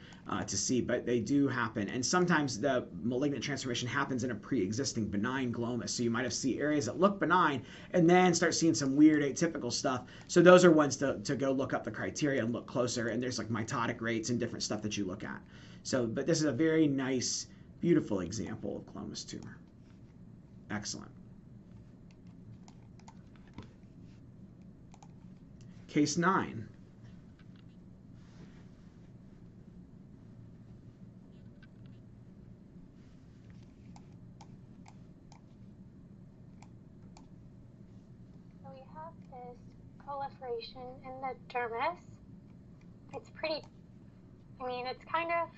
to see, but they do happen. And sometimes the malignant transformation happens in a pre-existing benign glomus. So you might have seen areas that look benign and then start seeing some weird atypical stuff. So those are ones to go look up the criteria and look closer. And there's mitotic rates and different stuff that you look at. So, but this is a very nice, beautiful example of glomus tumor. Excellent. Case 9. have is proliferation in the dermis. It's pretty, I mean, it's kind of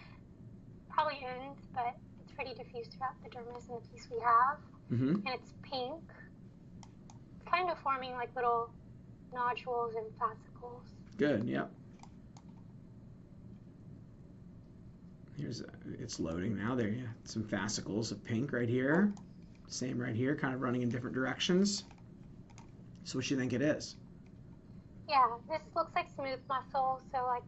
probably ends, but it's pretty diffuse throughout the dermis in the piece we have. And it's pink. It's kind of forming like little nodules and fascicles. Good, yep. It's loading now. There, yeah, some fascicles of pink right here. Same right here, kind of running in different directions. So what do you think it is? Yeah, this looks like smooth muscle, so like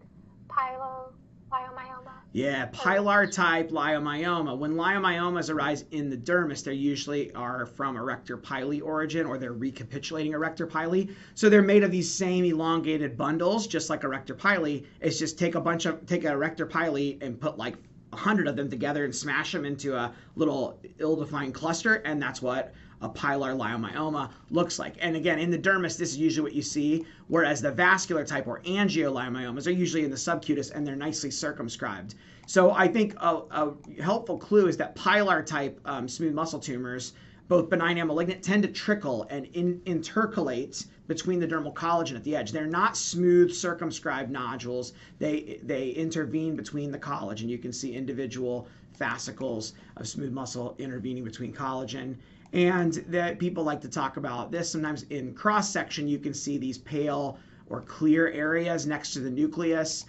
leiomyoma. Yeah, pilar type leiomyoma. When leiomyomas arise in the dermis, they usually are from erector pili origin, or they're recapitulating erector pili. So they're made of these same elongated bundles, just like erector pili. It's just take a erector pili and put like 100 of them together and smash them into a little ill-defined cluster, and that's what a pilar leiomyoma looks like. And again, in the dermis, this is usually what you see, whereas the vascular type or angio lipomas are usually in the subcutis, and they're nicely circumscribed. So I think a helpful clue is that pilar type smooth muscle tumors, both benign and malignant, tend to trickle and intercalate between the dermal collagen at the edge. They're not smooth circumscribed nodules. They intervene between the collagen. You can see individual fascicles of smooth muscle intervening between collagen. And that people like to talk about this. Sometimes in cross-section, you can see these pale or clear areas next to the nucleus.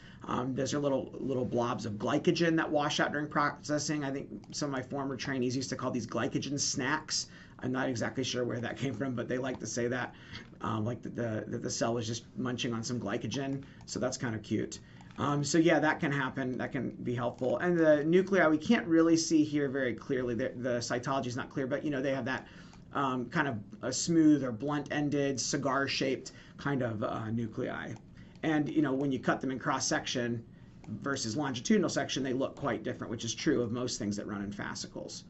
Those are little blobs of glycogen that wash out during processing. I think some of my former trainees used to call these glycogen snacks. I'm not exactly sure where that came from, but they like to say that, like that the cell was just munching on some glycogen. So that's kind of cute. So yeah, that can happen. That can be helpful. And the nuclei, we can't really see here very clearly. The cytology is not clear, but you know, they have that kind of a smooth or blunt-ended, cigar-shaped kind of nuclei. And you know, when you cut them in cross-section versus longitudinal section, they look quite different, which is true of most things that run in fascicles.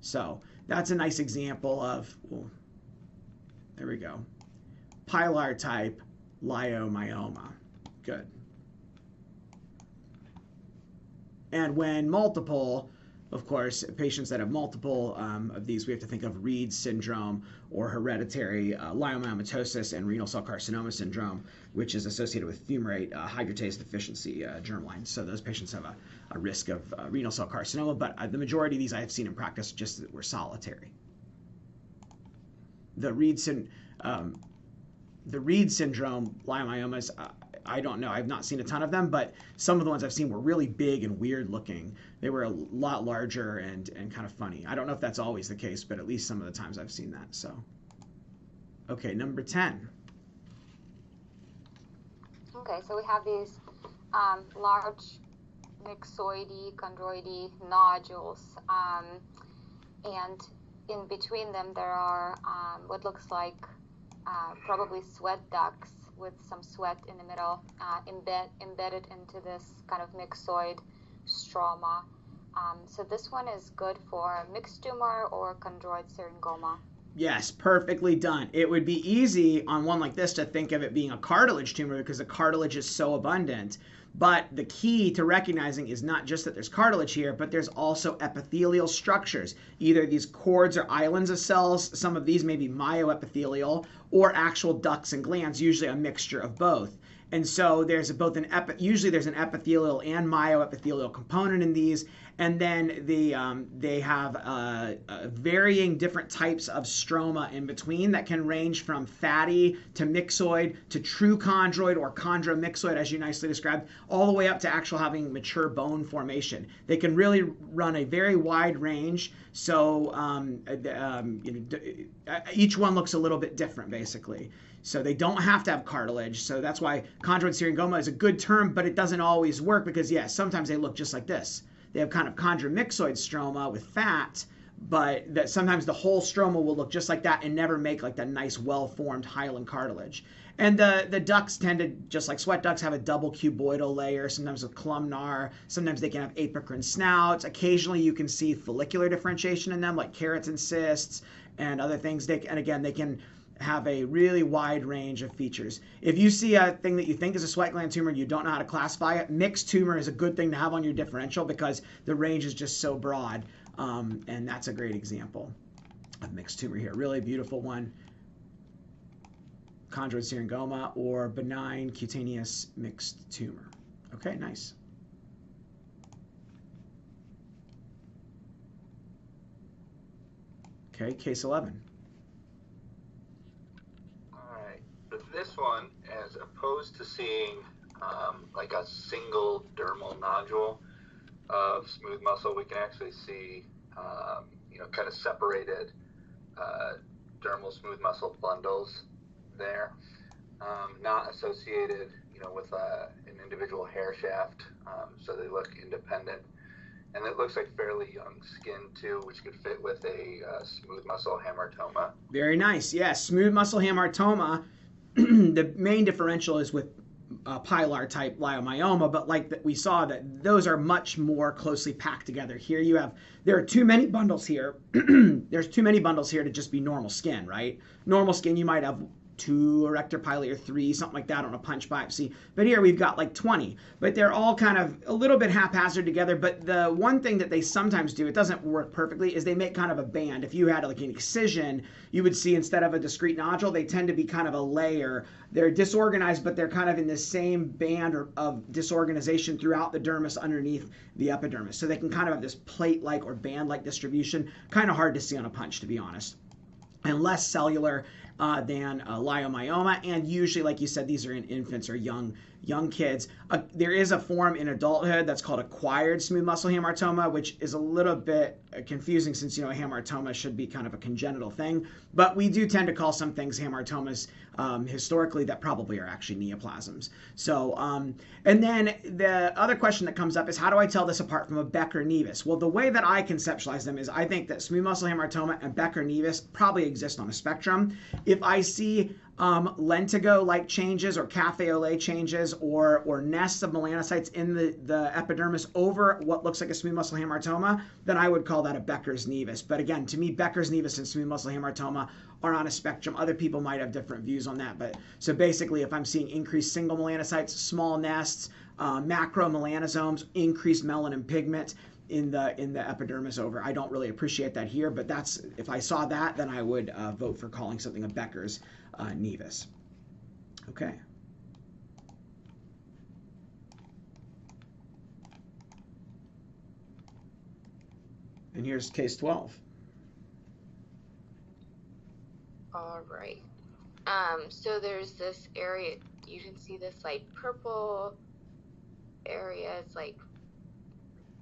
So that's a nice example of, well, there we go, pilar type leiomyoma. Good. And when multiple, of course, patients that have multiple of these, we have to think of Reed syndrome or hereditary leiomyomatosis and renal cell carcinoma syndrome, which is associated with fumarate hydratase deficiency germline. So those patients have a risk of renal cell carcinoma, but the majority of these I have seen in practice just were solitary. The Reed syndrome leiomyomas, I don't know. I've not seen a ton of them, but some of the ones I've seen were really big and weird looking. They were a lot larger and kind of funny. I don't know if that's always the case, but at least some of the times I've seen that. So, okay, number 10. Okay, so we have these large myxoidy, chondroidy nodules, and in between them there are what looks like probably sweat ducts with some sweat in the middle, embedded into this kind of myxoid stroma. So this one is good for mixed tumor or chondroid syringoma. Yes, perfectly done. It would be easy on one like this to think of it being a cartilage tumor because the cartilage is so abundant. But the key to recognizing is not just that there's cartilage here, but there's also epithelial structures. Either these cords or islands of cells, some of these may be myoepithelial, or actual ducts and glands, usually a mixture of both. And so there's both usually there's an epithelial and myoepithelial component in these, and then they have varying different types of stroma in between that can range from fatty to myxoid to true chondroid or chondromyxoid, as you nicely described, all the way up to actual having mature bone formation. They can really run a very wide range. So each one looks a little bit different, basically. So they don't have to have cartilage. So that's why chondroid syringoma is a good term, but it doesn't always work because, yes, sometimes they look just like this. They have kind of chondromyxoid stroma with fat, but that sometimes the whole stroma will look just like that and never make like that nice, well-formed hyaline cartilage. And the ducts tend to, just like sweat ducts, have a double cuboidal layer, sometimes with columnar. Sometimes they can have apicrine snouts. Occasionally you can see follicular differentiation in them, like keratin cysts and other things. And again, they can have a really wide range of features. If you see a thing that you think is a sweat gland tumor and you don't know how to classify it, mixed tumor is a good thing to have on your differential because the range is just so broad. And that's a great example of mixed tumor here. Really beautiful one. chondroid syringoma or benign cutaneous mixed tumor. Okay, nice. Okay, case 11. All right. But this one, as opposed to seeing like a single dermal nodule of smooth muscle, we can actually see, kind of separated dermal smooth muscle bundles there, not associated, with an individual hair shaft, so they look independent. And it looks like fairly young skin too, which could fit with a smooth muscle hamartoma. Very nice. Yes, smooth muscle hamartoma. The main differential is with pilar type leiomyoma, but like that we saw that those are much more closely packed together. Here there are too many bundles here. There's too many bundles here to just be normal skin, right? Normal skin, you might have 2 erector pili or 3, something like that on a punch biopsy. But here we've got like 20. But they're all kind of a little bit haphazard together. But the one thing that they sometimes do, it doesn't work perfectly, is they make kind of a band. If you had like an excision, you would see instead of a discrete nodule, they tend to be kind of a layer. They're disorganized, but they're kind of in the same band of disorganization throughout the dermis underneath the epidermis. So they can kind of have this plate-like or band-like distribution. Kind of hard to see on a punch, to be honest. And less cellular than leiomyoma, and usually, like you said, these are in infants or young kids. There is a form in adulthood that's called acquired smooth muscle hamartoma, which is a little bit confusing since, a hamartoma should be kind of a congenital thing, but we do tend to call some things hamartomas historically that probably are actually neoplasms. So, and then the other question that comes up is, how do I tell this apart from a Becker Nevis? Well, the way that I conceptualize them is I think that smooth muscle hamartoma and Becker Nevis probably exist on a spectrum. If I see lentigo-like changes or cafe au lait changes or nests of melanocytes in the epidermis over what looks like a smooth muscle hamartoma, then I would call that a Becker's Nevis. But again, to me, Becker's Nevis and smooth muscle hamartoma are on a spectrum. Other people might have different views on that. But so basically, if I'm seeing increased single melanocytes, small nests, macromelanosomes, increased melanin pigment in the epidermis over, I don't really appreciate that here, but that's, if I saw that, then I would vote for calling something a Becker's Nevis. Okay. And here's case 12. All right. So there's this area, you can see this like purple area. It's like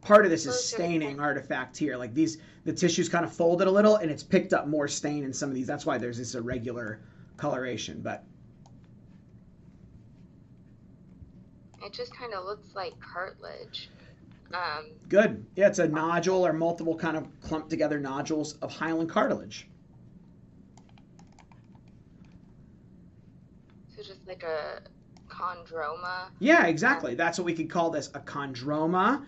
part of this is staining artifact here. Like the tissue's kind of folded a little and it's picked up more stain in some of these. That's why there's this irregular coloration, but it just kind of looks like cartilage. Good. Yeah, it's a nodule or multiple kind of clumped together nodules of hyaline cartilage. So just like a chondroma. Yeah, exactly. That's what we could call this, a chondroma.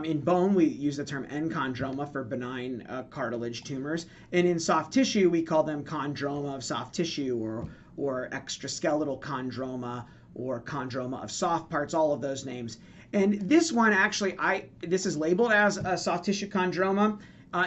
In bone, we use the term enchondroma for benign cartilage tumors. And in soft tissue, we call them chondroma of soft tissue or extraskeletal chondroma or chondroma of soft parts, all of those names. And this one, actually, this is labeled as a soft tissue chondroma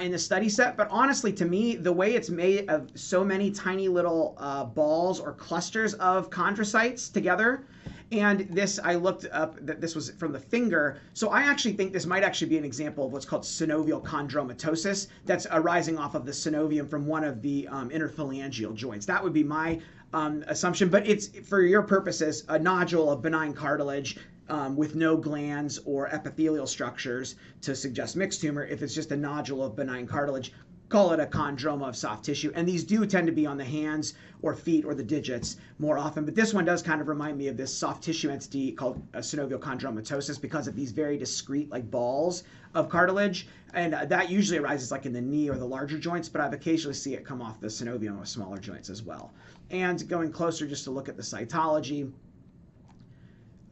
in the study set. But honestly, to me, the way it's made of so many tiny little balls or clusters of chondrocytes together, and this, I looked up that this was from the finger. So I actually think this might actually be an example of what's called synovial chondromatosis that's arising off of the synovium from one of the interphalangeal joints. That would be my assumption, but it's, for your purposes, a nodule of benign cartilage with no glands or epithelial structures to suggest mixed tumor. If it's just a nodule of benign cartilage, call it a chondroma of soft tissue. And these do tend to be on the hands or feet or the digits more often. But this one does kind of remind me of this soft tissue entity called synovial chondromatosis because of these very discrete like balls of cartilage. And that usually arises like in the knee or the larger joints, but I've occasionally see it come off the synovium of smaller joints as well. And going closer just to look at the cytology.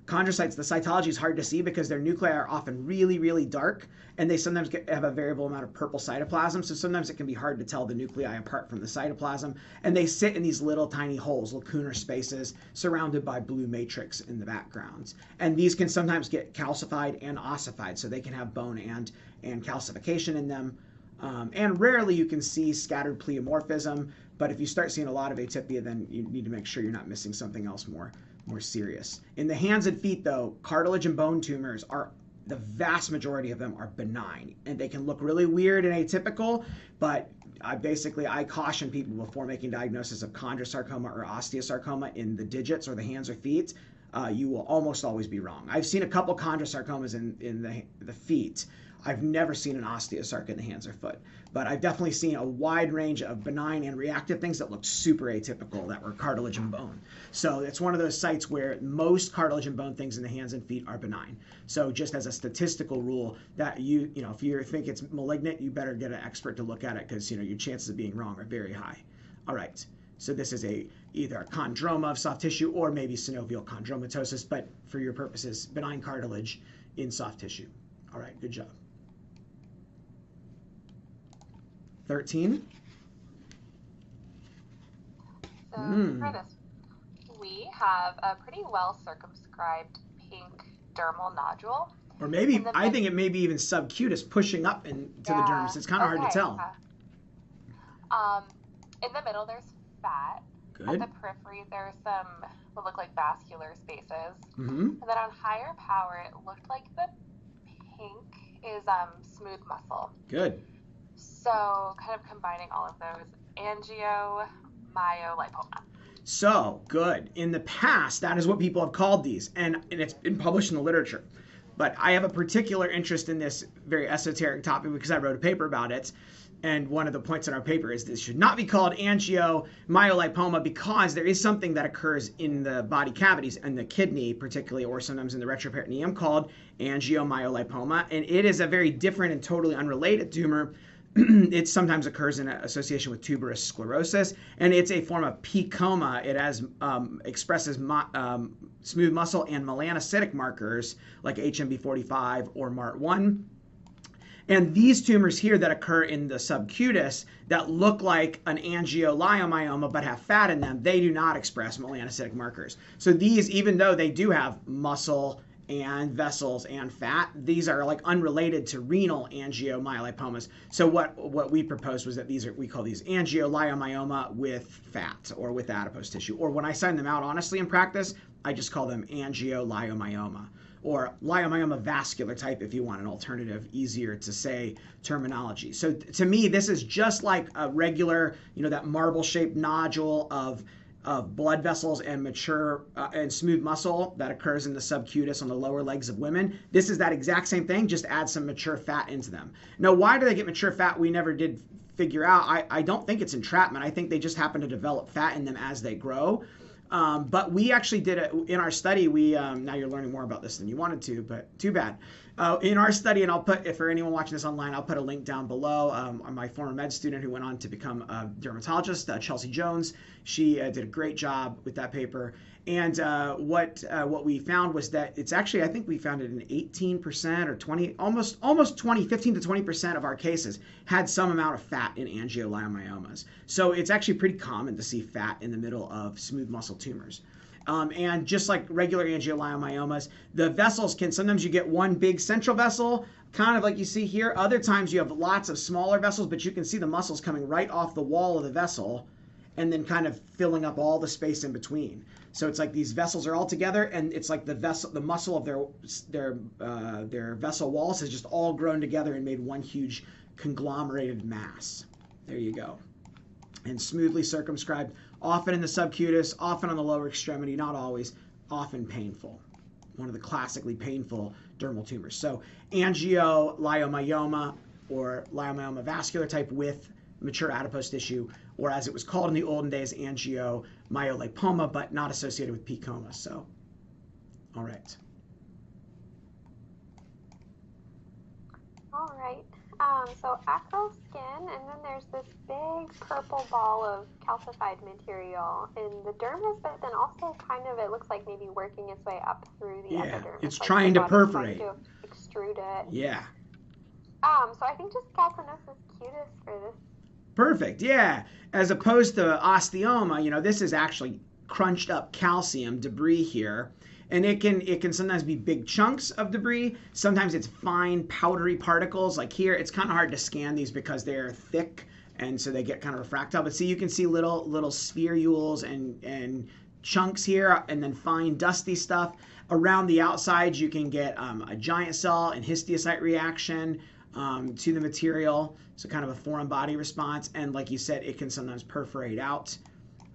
Chondrocytes, the cytology is hard to see because their nuclei are often really, really dark, and they sometimes have a variable amount of purple cytoplasm, so sometimes it can be hard to tell the nuclei apart from the cytoplasm, and they sit in these little tiny holes, lacunar spaces, surrounded by blue matrix in the background. And these can sometimes get calcified and ossified, so they can have bone and calcification in them. And rarely you can see scattered pleomorphism, but if you start seeing a lot of atypia, then you need to make sure you're not missing something else more serious. In the hands and feet, though, cartilage and bone tumors are, the vast majority of them are benign, and they can look really weird and atypical, but I caution people before making diagnosis of chondrosarcoma or osteosarcoma in the digits or the hands or feet. You will almost always be wrong. I've seen a couple chondrosarcomas in the feet. I've never seen an osteosarc in the hands or foot, but I've definitely seen a wide range of benign and reactive things that looked super atypical that were cartilage and bone. So it's one of those sites where most cartilage and bone things in the hands and feet are benign. So just as a statistical rule, that if you think it's malignant, you better get an expert to look at it, because your chances of being wrong are very high. All right. So this is either a chondroma of soft tissue or maybe synovial chondromatosis, but for your purposes, benign cartilage in soft tissue. All right, good job. 13. So for this, we have a pretty well circumscribed pink dermal nodule. Or maybe, I think it may be even subcutaneous pushing up into the dermis. It's kind of hard to tell. In the middle, there's fat. Good. At the periphery, there's some what look like vascular spaces. Mm-hmm. And then on higher power, it looked like the pink is smooth muscle. Good. So kind of combining all of those, Angio Lipoma. So, good. In the past, that is what people have called these, and it's been published in the literature. But I have a particular interest in this very esoteric topic because I wrote a paper about it. And one of the points in our paper is this should not be called Angio Lipoma, because there is something that occurs in the body cavities and the kidney particularly, or sometimes in the retroperitoneum, called Angio Lipoma. And it is a very different and totally unrelated tumor. It sometimes occurs in association with tuberous sclerosis, and it's a form of PCOMA. It expresses smooth muscle and melanocytic markers like HMB45 or MART1. And these tumors here that occur in the subcutis that look like an angioleiomyoma but have fat in them, they do not express melanocytic markers. So these, even though they do have muscle and vessels and fat, these are like unrelated to renal angiomyolipomas. So what we proposed was that we call these angioleiomyoma with fat or with adipose tissue. Or when I sign them out honestly in practice, I just call them angioleiomyoma, or leiomyoma vascular type if you want an alternative, easier to say terminology. So to me, this is just like a regular, that marble-shaped nodule of blood vessels and mature and smooth muscle that occurs in the subcutis on the lower legs of women. This is that exact same thing, just add some mature fat into them. Now, why do they get mature fat? We never did figure out. I don't think it's entrapment. I think they just happen to develop fat in them as they grow. But we actually did it in our study. Now you're learning more about this than you wanted to, but too bad. In our study, and I'll put, if for anyone watching this online, I'll put a link down below. My former med student who went on to become a dermatologist, Chelsea Jones, she did a great job with that paper. And what we found was that it's actually, I think we found it in 18% or 20, almost 20, 15 to 20% of our cases had some amount of fat in angioleiomyomas. So it's actually pretty common to see fat in the middle of smooth muscle tumors. And just like regular angioleiomyomas, the vessels sometimes you get one big central vessel, kind of like you see here. Other times you have lots of smaller vessels, but you can see the muscles coming right off the wall of the vessel and then kind of filling up all the space in between. So it's like these vessels are all together, and it's like the muscle of their vessel walls has just all grown together and made one huge conglomerated mass. There you go. And smoothly circumscribed, often in the subcutis, often on the lower extremity, not always, often painful. One of the classically painful dermal tumors. So angioleiomyoma, or leiomyoma vascular type with mature adipose tissue, or as it was called in the olden days, angiomyolipoma, but not associated with PCOMA. So, all right. All right. So acro skin, and then there's this big purple ball of calcified material in the dermis, but then also kind of, it looks like maybe working its way up through the epidermis. It's like trying to perforate. Trying to extrude it. Yeah. So I think just calcinosis cutis for this. Perfect, yeah. As opposed to osteoma, this is actually crunched up calcium debris here. And it can sometimes be big chunks of debris. Sometimes it's fine powdery particles. Like here, it's kind of hard to scan these because they're thick, and so they get kind of refractile. But see, you can see little spherules and chunks here, and then fine dusty stuff. Around the outside, you can get a giant cell and histiocyte reaction to the material. So kind of a foreign body response. And like you said, it can sometimes perforate out.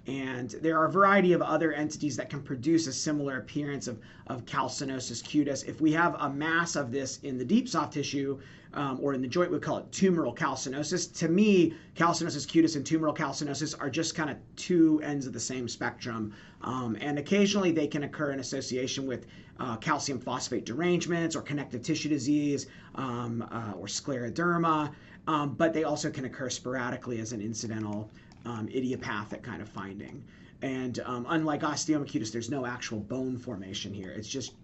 And there are a variety of other entities that can produce a similar appearance of calcinosis cutis. If we have a mass of this in the deep soft tissue or in the joint, we call it tumoral calcinosis. To me, calcinosis cutis and tumoral calcinosis are just kind of two ends of the same spectrum. And occasionally they can occur in association with calcium phosphate derangements or connective tissue disease or scleroderma. But they also can occur sporadically as an incidental idiopathic kind of finding. And unlike osteoma cutis, there's no actual bone formation here. It's just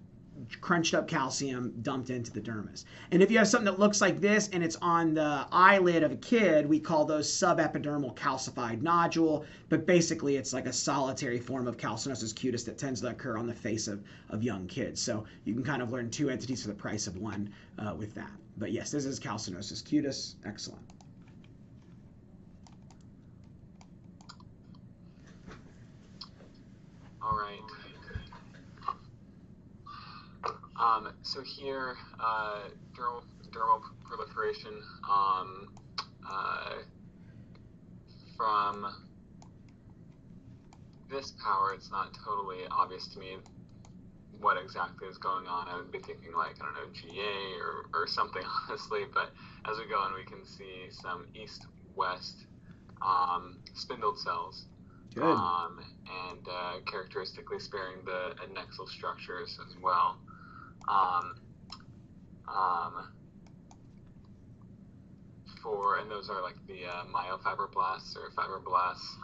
crunched up calcium dumped into the dermis. And if you have something that looks like this and it's on the eyelid of a kid, we call those subepidermal calcified nodule. But basically, it's like a solitary form of calcinosis cutis that tends to occur on the face of young kids. So you can kind of learn two entities for the price of one with that. But yes, this is calcinosis cutis. Excellent. All right. So here, dermal proliferation from this power, it's not totally obvious to me what exactly is going on. I would be thinking like, I don't know, GA or something, honestly, but as we go on, we can see some east-west spindled cells. Good. And characteristically sparing the adnexal structures as well. And those are like the myofibroblasts or fibroblasts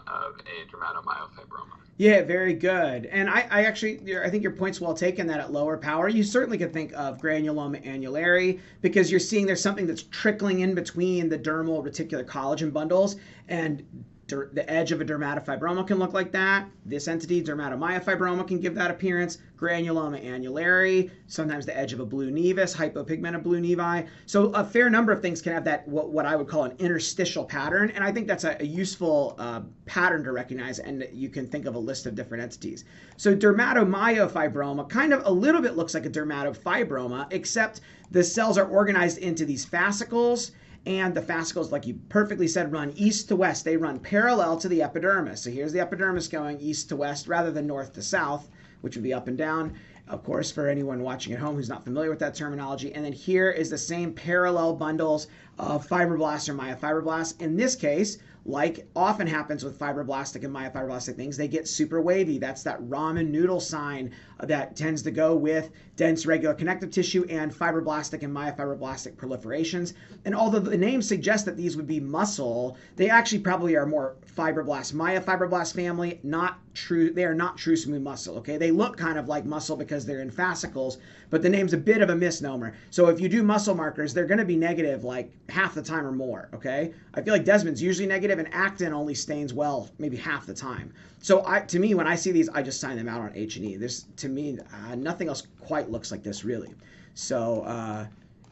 of a dermatomyofibroma. Yeah, very good. And I think your point's well taken that at lower power, you certainly could think of granuloma annulare because you're seeing there's something that's trickling in between the dermal reticular collagen bundles, and the edge of a dermatofibroma can look like that. This entity, dermatomyofibroma, can give that appearance. Granuloma annulare, sometimes the edge of a blue nevus, hypopigmented blue nevi. So a fair number of things can have that, what I would call an interstitial pattern. And I think that's a useful pattern to recognize, and you can think of a list of different entities. So dermatomyofibroma kind of a little bit looks like a dermatofibroma, except the cells are organized into these fascicles. And the fascicles, like you perfectly said, run east to west. They run parallel to the epidermis. So here's the epidermis going east to west rather than north to south, which would be up and down, of course, for anyone watching at home who's not familiar with that terminology. And then here is the same parallel bundles of fibroblasts or myofibroblasts. In this case, like often happens with fibroblastic and myofibroblastic things, they get super wavy. That's that ramen noodle sign that tends to go with dense regular connective tissue and fibroblastic and myofibroblastic proliferations. And although the name suggests that these would be muscle, they actually probably are more fibroblast, myofibroblast family, not true. They are not true smooth muscle, okay? They look kind of like muscle because they're in fascicles, but the name's a bit of a misnomer. So if you do muscle markers, they're going to be negative like half the time or more, okay? I feel like Desmond's usually negative and actin only stains well maybe half the time. So to me, when I see these, I just sign them out on H&E. This, to me, nothing else quite looks like this really. So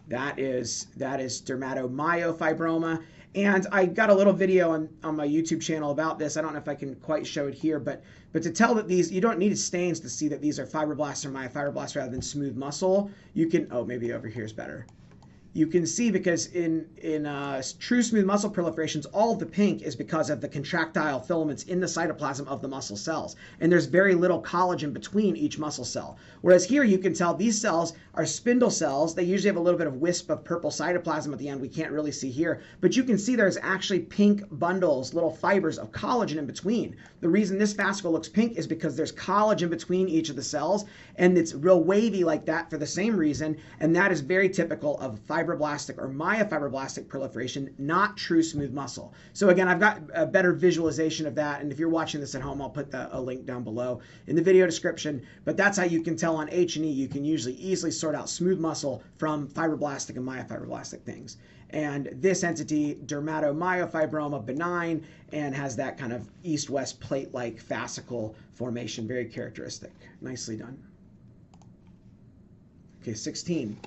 that is dermatomyofibroma. And I got a little video on my YouTube channel about this. I don't know if I can quite show it here, but to tell that these, you don't need stains to see that these are fibroblasts or myofibroblasts rather than smooth muscle. You can, oh, maybe over here is better. You can see because in true smooth muscle proliferations, all of the pink is because of the contractile filaments in the cytoplasm of the muscle cells. And there's very little collagen between each muscle cell. Whereas here you can tell these cells are spindle cells. They usually have a little bit of wisp of purple cytoplasm at the end. We can't really see here. But you can see there's actually pink bundles, little fibers of collagen in between. The reason this fascicle looks pink is because there's collagen between each of the cells. And it's real wavy like that for the same reason. And that is very typical of fibroblastic or myofibroblastic proliferation, not true smooth muscle. So again, I've got a better visualization of that. And if you're watching this at home, I'll put a link down below in the video description. But that's how you can tell on H&E. You can usually easily sort out smooth muscle from fibroblastic and myofibroblastic things. And this entity, dermatomyofibroma, benign, and has that kind of east-west plate-like fascicle formation, very characteristic. Nicely done. Okay, 16.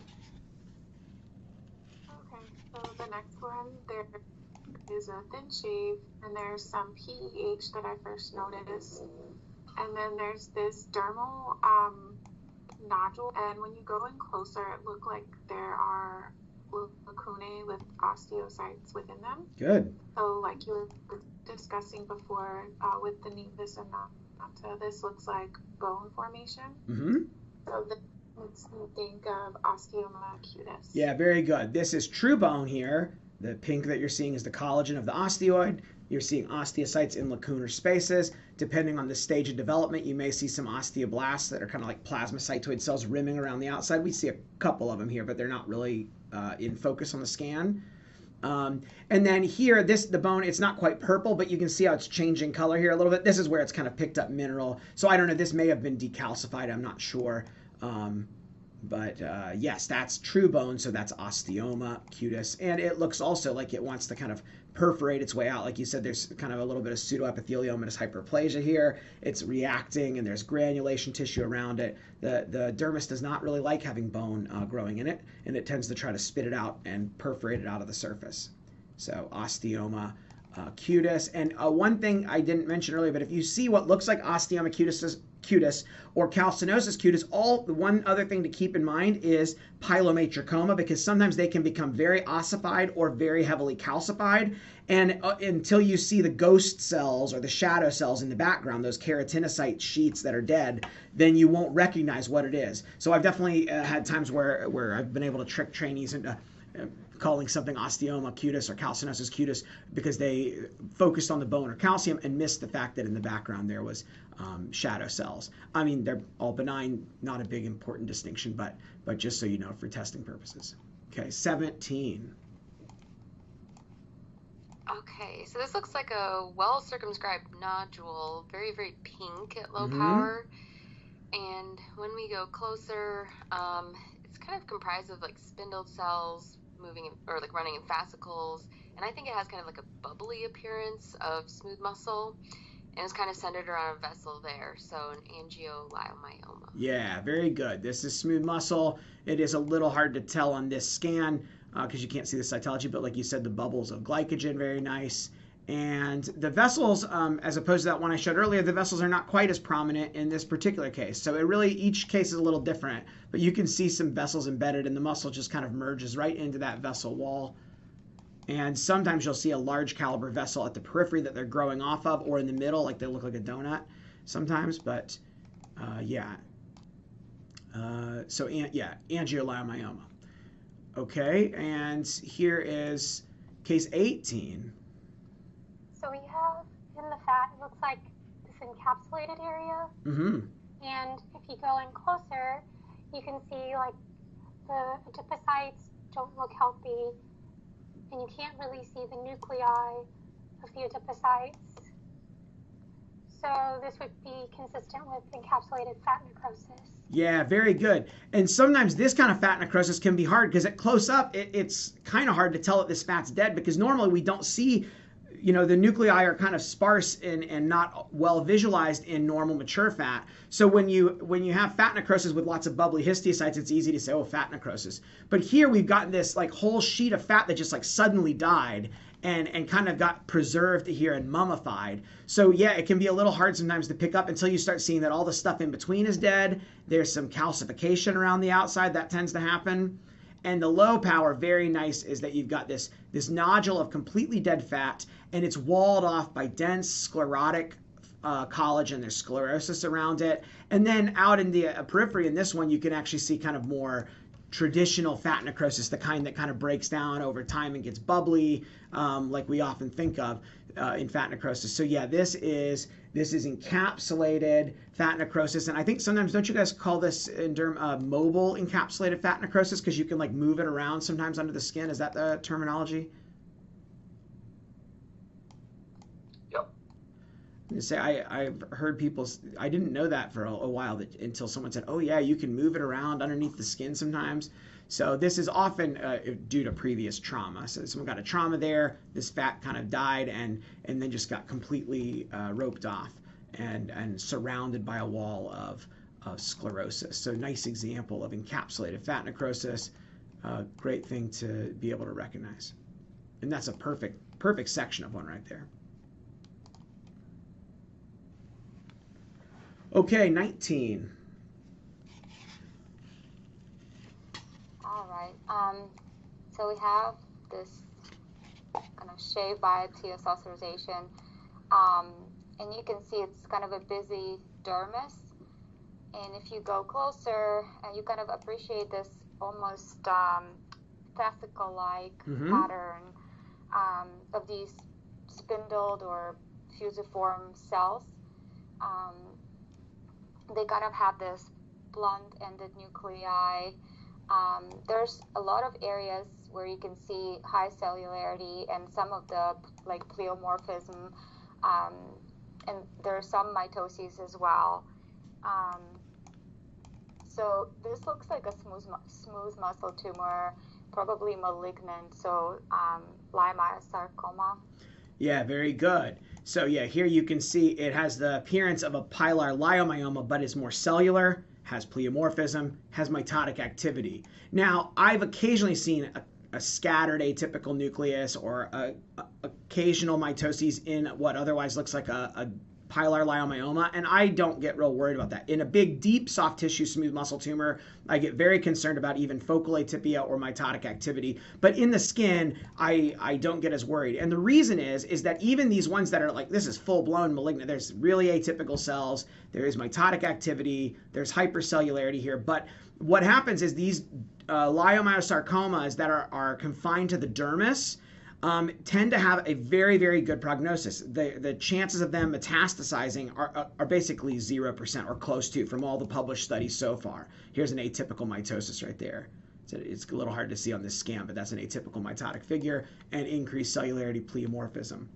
Okay, so the next one, there is a thin shave, and there's some PEH that I first noticed. And then there's this dermal nodule, and when you go in closer, it looked like there are lacunae with osteocytes within them. Good. So like you were discussing before with the Nevus of Nanta, this looks like bone formation. Mm-hmm. So this makes me think of osteoma cutis. Yeah, very good. This is true bone here. The pink that you're seeing is the collagen of the osteoid. You're seeing osteocytes in lacunar spaces. Depending on the stage of development, you may see some osteoblasts that are kind of like plasmacytoid cells rimming around the outside. We see a couple of them here, but they're not really in focus on the scan. And then here, the bone, it's not quite purple, but you can see how it's changing color here a little bit. This is where it's kind of picked up mineral. So I don't know, this may have been decalcified, I'm not sure. But yes, that's true bone, so that's osteoma cutis. And it looks also like it wants to kind of perforate its way out. Like you said, there's kind of a little bit of pseudoepitheliomatous hyperplasia here. It's reacting, and there's granulation tissue around it. The dermis does not really like having bone growing in it, and it tends to try to spit it out and perforate it out of the surface. So osteoma cutis. And one thing I didn't mention earlier, but if you see what looks like osteoma cutis or calcinosis cutis, one other thing to keep in mind is pilomatrachoma, because sometimes they can become very ossified or very heavily calcified, and until you see the ghost cells or the shadow cells in the background, those keratinocyte sheets that are dead, then you won't recognize what it is. So I've definitely had times where I've been able to trick trainees into calling something osteoma cutis or calcinosis cutis because they focused on the bone or calcium and missed the fact that in the background there was shadow cells. I mean, they're all benign, not a big important distinction, but just so you know for testing purposes. Okay, 17. Okay, so this looks like a well-circumscribed nodule, very, very pink at low power. And when we go closer, it's kind of comprised of like spindle cells moving or like running in fascicles, and I think it has kind of like a bubbly appearance of smooth muscle, and it's kind of centered around a vessel there, so an Angio Lipoma. Yeah, very good. This is smooth muscle. It is a little hard to tell on this scan because you can't see the cytology, but like you said, the bubbles of glycogen, very nice. And the vessels, as opposed to that one I showed earlier, the vessels are not quite as prominent in this particular case. So it really, each case is a little different, but you can see some vessels embedded, and the muscle just kind of merges right into that vessel wall. And sometimes you'll see a large caliber vessel at the periphery that they're growing off of, or in the middle, like they look like a donut sometimes, but yeah. So yeah, Angio Lipoma. Okay, and here is case 18. So we have in the fat, it looks like this encapsulated area. And if you go in closer, you can see like the adipocytes don't look healthy, and you can't really see the nuclei of the adipocytes. So this would be consistent with encapsulated fat necrosis. Yeah, very good. And sometimes this kind of fat necrosis can be hard because at close up, it's kind of hard to tell that this fat's dead, because normally we don't see, you know, the nuclei are kind of sparse and not well visualized in normal mature fat. So when you have fat necrosis with lots of bubbly histiocytes, it's easy to say, oh, fat necrosis. But here we've got this like whole sheet of fat that just like suddenly died and kind of got preserved here and mummified. So yeah, it can be a little hard sometimes to pick up until you start seeing that all the stuff in between is dead. There's some calcification around the outside that tends to happen. And the low power, very nice, is that you've got this nodule of completely dead fat, and it's walled off by dense sclerotic collagen. There's sclerosis around it. And then out in the periphery, in this one, you can actually see kind of more traditional fat necrosis, the kind that kind of breaks down over time and gets bubbly, like we often think of in fat necrosis. So yeah, this is encapsulated fat necrosis, and I think sometimes, don't you guys call this in mobile encapsulated fat necrosis, because you can like move it around sometimes under the skin? Is that the terminology? Yep. Say I've heard people, I didn't know that for a while, until someone said, oh yeah, you can move it around underneath the skin sometimes. So this is often due to previous trauma. So someone got a trauma there, this fat kind of died and then just got completely roped off and surrounded by a wall of of sclerosis. So nice example of encapsulated fat necrosis. Great thing to be able to recognize. And that's a perfect section of one right there. Okay, 19. All right. So we have this kind of shave biopsy of osterization. And you can see it's kind of a busy dermis. And if you go closer, you kind of appreciate this almost fascicle-like pattern of these spindled or fusiform cells. They kind of have this blunt-ended nuclei. There's a lot of areas where you can see high cellularity and some of the like pleomorphism, and there are some mitoses as well. So this looks like a smooth muscle tumor, probably malignant, so leiomyosarcoma. Yeah, very good. So yeah, here you can see it has the appearance of a pilar leiomyoma, but is more cellular, has pleomorphism, has mitotic activity. Now, I've occasionally seen a scattered atypical nucleus or occasional mitoses in what otherwise looks like a pilar leiomyoma, and I don't get real worried about that. In a big, deep, soft tissue, smooth muscle tumor, I get very concerned about even focal atypia or mitotic activity. But in the skin, I don't get as worried. And the reason is that even these ones that are like, this is full-blown malignant, there's really atypical cells, there is mitotic activity, there's hypercellularity here. But what happens is these leiomyosarcomas that are confined to the dermis, tend to have a very, very good prognosis. The chances of them metastasizing are basically 0% or close to from all the published studies so far. Here's an atypical mitosis right there. So it's a little hard to see on this scan, but that's an atypical mitotic figure and increased cellularity pleomorphism.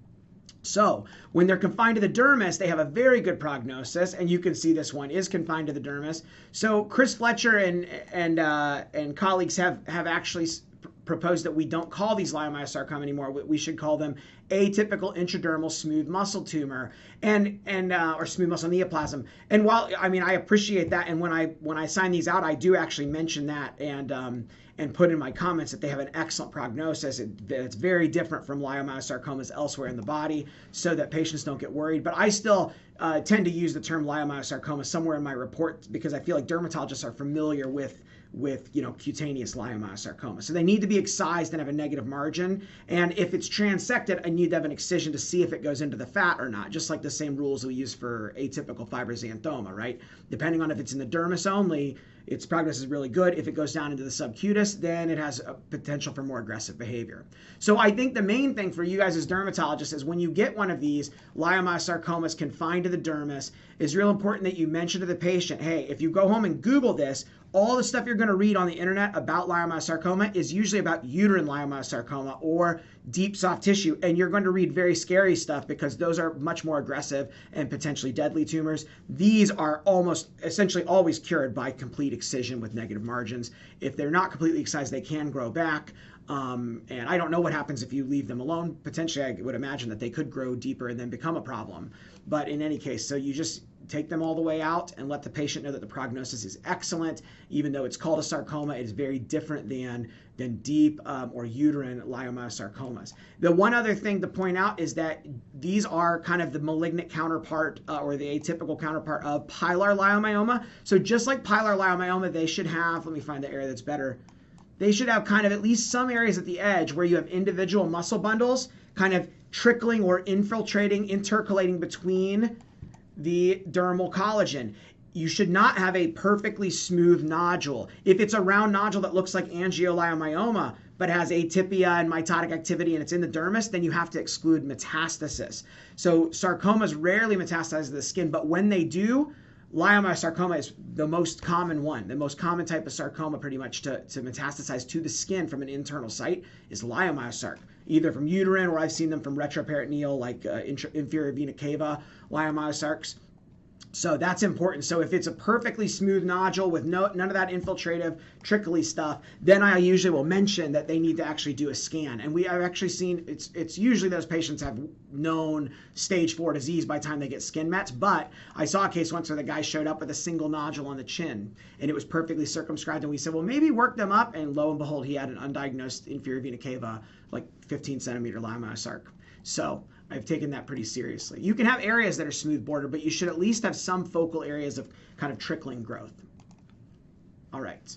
So when they're confined to the dermis, they have a very good prognosis, and you can see this one is confined to the dermis. So Chris Fletcher and colleagues have actually proposed that we don't call these leiomyosarcoma anymore. We should call them atypical intradermal smooth muscle tumor or smooth muscle neoplasm. And while I appreciate that, and when I sign these out, I do actually mention that and put in my comments that they have an excellent prognosis. It's very different from leiomyosarcomas elsewhere in the body, so that patients don't get worried. But I still tend to use the term leiomyosarcoma somewhere in my report because I feel like dermatologists are familiar with cutaneous leiomyosarcoma. So they need to be excised and have a negative margin. And if it's transected, I need to have an excision to see if it goes into the fat or not, just like the same rules we use for atypical fibrous xanthoma, right? Depending on if it's in the dermis only, its prognosis is really good. If it goes down into the subcutis, then it has a potential for more aggressive behavior. So I think the main thing for you guys as dermatologists is when you get one of these leiomyosarcomas confined to the dermis, it's real important that you mention to the patient, hey, if you go home and Google this, all the stuff you're going to read on the internet about leiomyosarcoma is usually about uterine leiomyosarcoma or deep soft tissue, and you're going to read very scary stuff because those are much more aggressive and potentially deadly tumors. These are almost essentially always cured by complete excision with negative margins. If they're not completely excised, they can grow back. And I don't know what happens if you leave them alone. Potentially, I would imagine that they could grow deeper and then become a problem. But in any case, so you just take them all the way out and let the patient know that the prognosis is excellent. Even though it's called a sarcoma, it is very different than deep or uterine leiomyosarcomas. The one other thing to point out is that these are kind of the malignant counterpart or the atypical counterpart of pilar leiomyoma. So just like pilar leiomyoma, they should have, let me find the area that's better. They should have kind of at least some areas at the edge where you have individual muscle bundles kind of trickling or infiltrating, intercalating between the dermal collagen. You should not have a perfectly smooth nodule. If it's a round nodule that looks like Angio Lipoma but has atypia and mitotic activity and it's in the dermis, then you have to exclude metastasis. So sarcomas rarely metastasize to the skin, but when they do, leiomyosarcoma is the most common one. The most common type of sarcoma pretty much to metastasize to the skin from an internal site is leiomyosarc, either from uterine or I've seen them from retroperitoneal like inferior vena cava leiomyosarcs. So that's important. So if it's a perfectly smooth nodule with none of that infiltrative, trickly stuff, then I usually will mention that they need to actually do a scan. And I've actually seen it's usually those patients have known stage 4 disease by the time they get skin mets. But I saw a case once where the guy showed up with a single nodule on the chin, and it was perfectly circumscribed. And we said, well, maybe work them up. And lo and behold, he had an undiagnosed inferior vena cava, like 15 centimeter leiomyosarc. So I've taken that pretty seriously. You can have areas that are smooth border, but you should at least have some focal areas of kind of trickling growth. All right.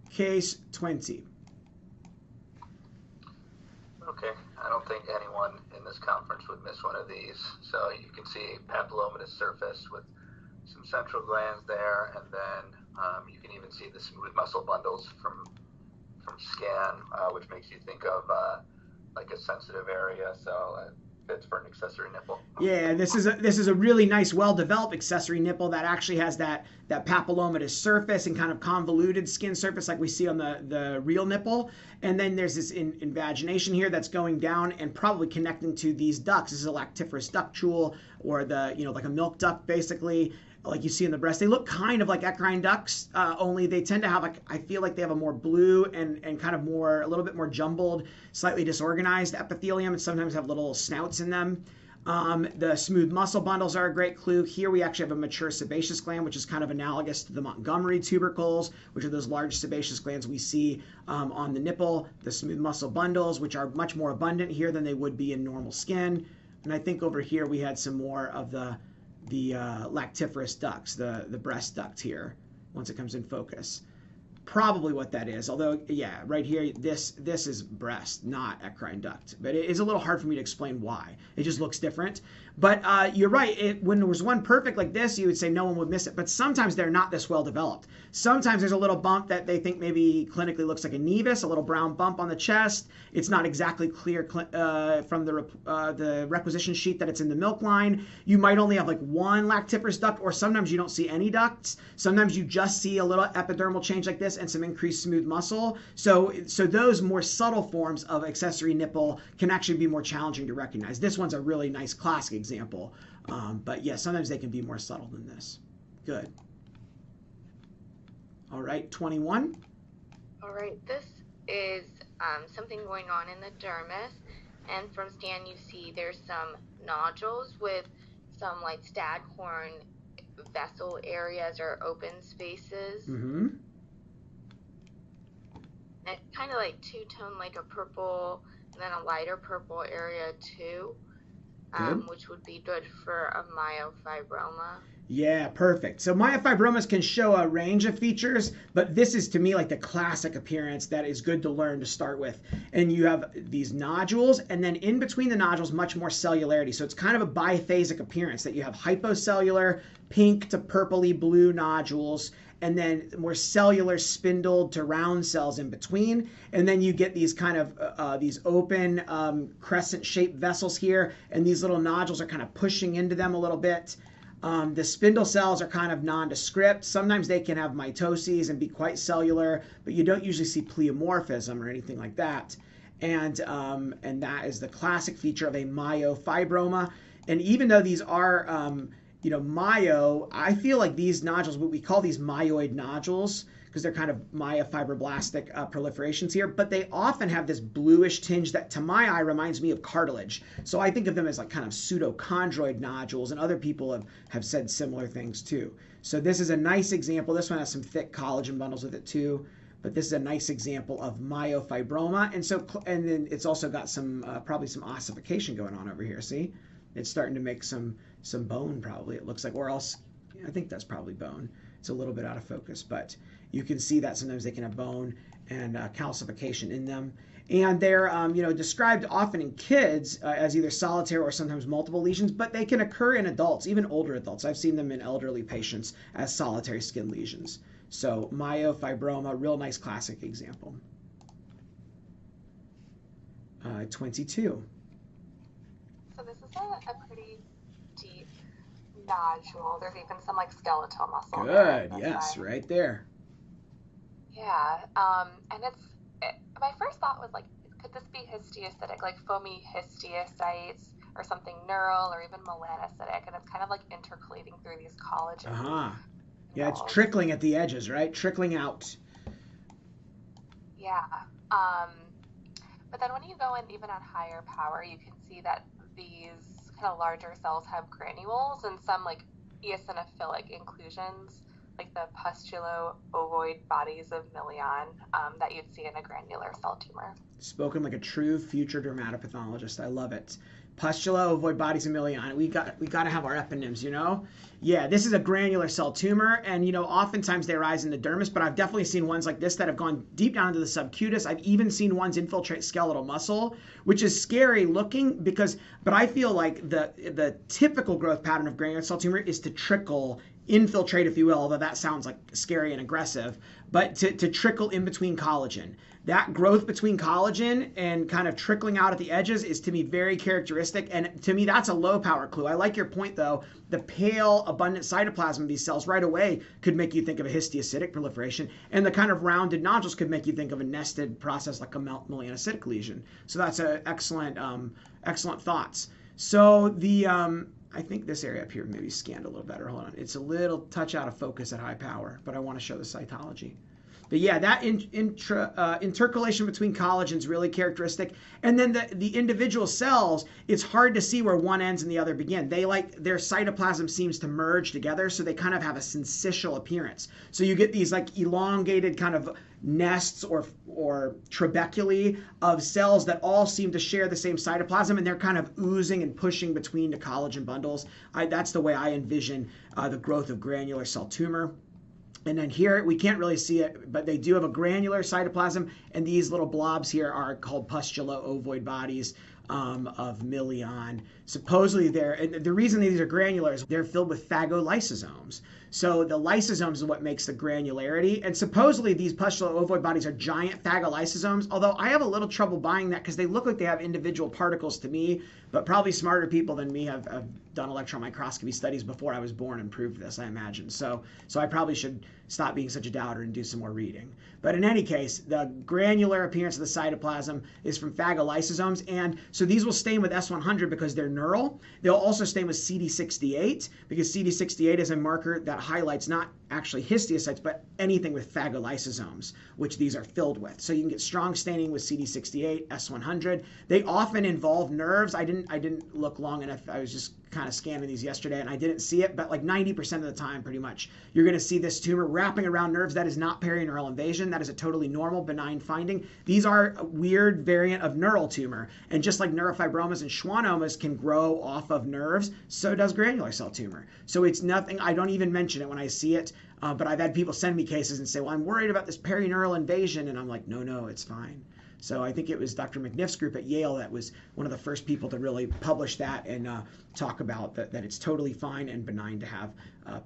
Case 20. Okay, I don't think anyone in this conference would miss one of these. So you can see papillomatous surface with some central glands there, and then you can even see the smooth muscle bundles from scan, which makes you think of like a sensitive area, so fits for an accessory nipple. Yeah, this is a really nice, well-developed accessory nipple that actually has that papillomatous surface and kind of convoluted skin surface like we see on the real nipple. And then there's this invagination here that's going down and probably connecting to these ducts. This is a lactiferous ductule, or like a milk duct, basically, like you see in the breast. They look kind of like eccrine ducts, only they tend to have, I feel like they have a more blue and kind of a little bit more jumbled, slightly disorganized epithelium, and sometimes have little snouts in them. The smooth muscle bundles are a great clue. Here we actually have a mature sebaceous gland, which is kind of analogous to the Montgomery tubercles, which are those large sebaceous glands we see on the nipple. The smooth muscle bundles, which are much more abundant here than they would be in normal skin. And I think over here we had some more of the lactiferous ducts, the breast duct here, once it comes in focus. Probably what that is, although, yeah, right here, this is breast, not eccrine duct. But it is a little hard for me to explain why. It just looks different. But you're right, when there was one perfect like this, you would say no one would miss it. But sometimes they're not this well developed. Sometimes there's a little bump that they think maybe clinically looks like a nevus, a little brown bump on the chest. It's not exactly clear from the requisition sheet that it's in the milk line. You might only have like one lactiferous duct, or sometimes you don't see any ducts. Sometimes you just see a little epidermal change like this and some increased smooth muscle. So those more subtle forms of accessory nipple can actually be more challenging to recognize. This one's a really nice classic example. But yeah, sometimes they can be more subtle than this. Good. All right, 21. All right, this is something going on in the dermis, and from scan you see there's some nodules with some like staghorn vessel areas or open spaces. Mm-hmm. And it's kind of like two-tone, like a purple and then a lighter purple area too, which would be good for a myofibroma. Yeah, perfect. So myofibromas can show a range of features, but this is to me like the classic appearance that is good to learn to start with. And you have these nodules, and then in between the nodules, much more cellularity. So it's kind of a biphasic appearance that you have hypocellular, pink to purpley blue nodules, and then more cellular spindled to round cells in between. And then you get these kind of these open crescent-shaped vessels here, and these little nodules are kind of pushing into them a little bit. The spindle cells are kind of nondescript. Sometimes they can have mitoses and be quite cellular, but you don't usually see pleomorphism or anything like that. And that is the classic feature of a myofibroma. And even though these are myo, I feel like these nodules, what we call these myoid nodules, because they're kind of myofibroblastic proliferations here, but they often have this bluish tinge that to my eye reminds me of cartilage. So I think of them as like kind of pseudochondroid nodules, and other people have said similar things too. So this is a nice example. This one has some thick collagen bundles with it too, but this is a nice example of myofibroma. And then it's also got some probably some ossification going on over here. See, it's starting to make some bone probably, it looks like, or else I think that's probably bone. It's a little bit out of focus, but you can see that sometimes they can have bone and calcification in them. And they're described often in kids as either solitary or sometimes multiple lesions, but they can occur in adults, even older adults. I've seen them in elderly patients as solitary skin lesions. So myofibroma, real nice classic example. 22. So this is a pretty deep nodule. There's even some like skeletal muscle. Good, yes, right there. Yeah, and my first thought was like, could this be histiocytic, like foamy histiocytes? or something neural or even melanocytic, and it's kind of like intercalating through these collagen. Yeah, it's trickling at the edges, right? Trickling out. Yeah. But then when you go in even on higher power, you can see that these kind of larger cells have granules and some like eosinophilic inclusions, like the pustulo-ovoid bodies of Million that you'd see in a granular cell tumor. Spoken like a true future dermatopathologist. I love it. Pustulo-ovoid bodies of Million. We got to have our eponyms, you know? Yeah, this is a granular cell tumor, and you know, oftentimes they arise in the dermis, but I've definitely seen ones like this that have gone deep down into the subcutis. I've even seen ones infiltrate skeletal muscle, which is scary looking but I feel like the typical growth pattern of granular cell tumor is to trickle, infiltrate, if you will, although that sounds like scary and aggressive, but to trickle in between collagen. That growth between collagen and kind of trickling out at the edges is to me very characteristic, and to me that's a low power clue. I like your point though. The pale abundant cytoplasm of these cells right away could make you think of a histiocytic proliferation, and the kind of rounded nodules could make you think of a nested process like a melanocytic lesion. So that's an excellent thoughts. So I think this area up here maybe scanned a little better. Hold on. It's a little touch out of focus at high power, but I want to show the cytology. But yeah, that intercalation between collagen is really characteristic. And then the individual cells, it's hard to see where one ends and the other begin. Their cytoplasm seems to merge together, so they kind of have a syncytial appearance. So you get these like elongated kind of nests or trabeculae of cells that all seem to share the same cytoplasm, and they're kind of oozing and pushing between the collagen bundles. That's the way I envision the growth of granular cell tumor. And then here, we can't really see it, but they do have a granular cytoplasm, and these little blobs here are called pustulo-ovoid bodies of Million. Supposedly the reason these are granular is they're filled with phagolysosomes. So the lysosomes is what makes the granularity, and supposedly these pustulo-ovoid bodies are giant phagolysosomes, although I have a little trouble buying that because they look like they have individual particles to me, but probably smarter people than me have done electron microscopy studies before I was born and proved this, I imagine. So I probably should stop being such a doubter and do some more reading. But in any case, the granular appearance of the cytoplasm is from phagolysosomes, and so these will stain with S100 because they're neural. They'll also stain with CD68 because CD68 is a marker that highlights not actually histiocytes, but anything with phagolysosomes, which these are filled with. So you can get strong staining with CD68, S100. They often involve nerves. I didn't look long enough. I was just kind of scanning these yesterday and I didn't see it, but like 90% of the time, pretty much, you're going to see this tumor wrapping around nerves. That is not perineural invasion. That is a totally normal, benign finding. These are a weird variant of neural tumor. And just like neurofibromas and schwannomas can grow off of nerves, so does granular cell tumor. So it's nothing, I don't even mention it when I see it, but I've had people send me cases and say, well, I'm worried about this perineural invasion. And I'm like, no, it's fine. So I think it was Dr. McNiff's group at Yale that was one of the first people to really publish that and talk about that it's totally fine and benign to have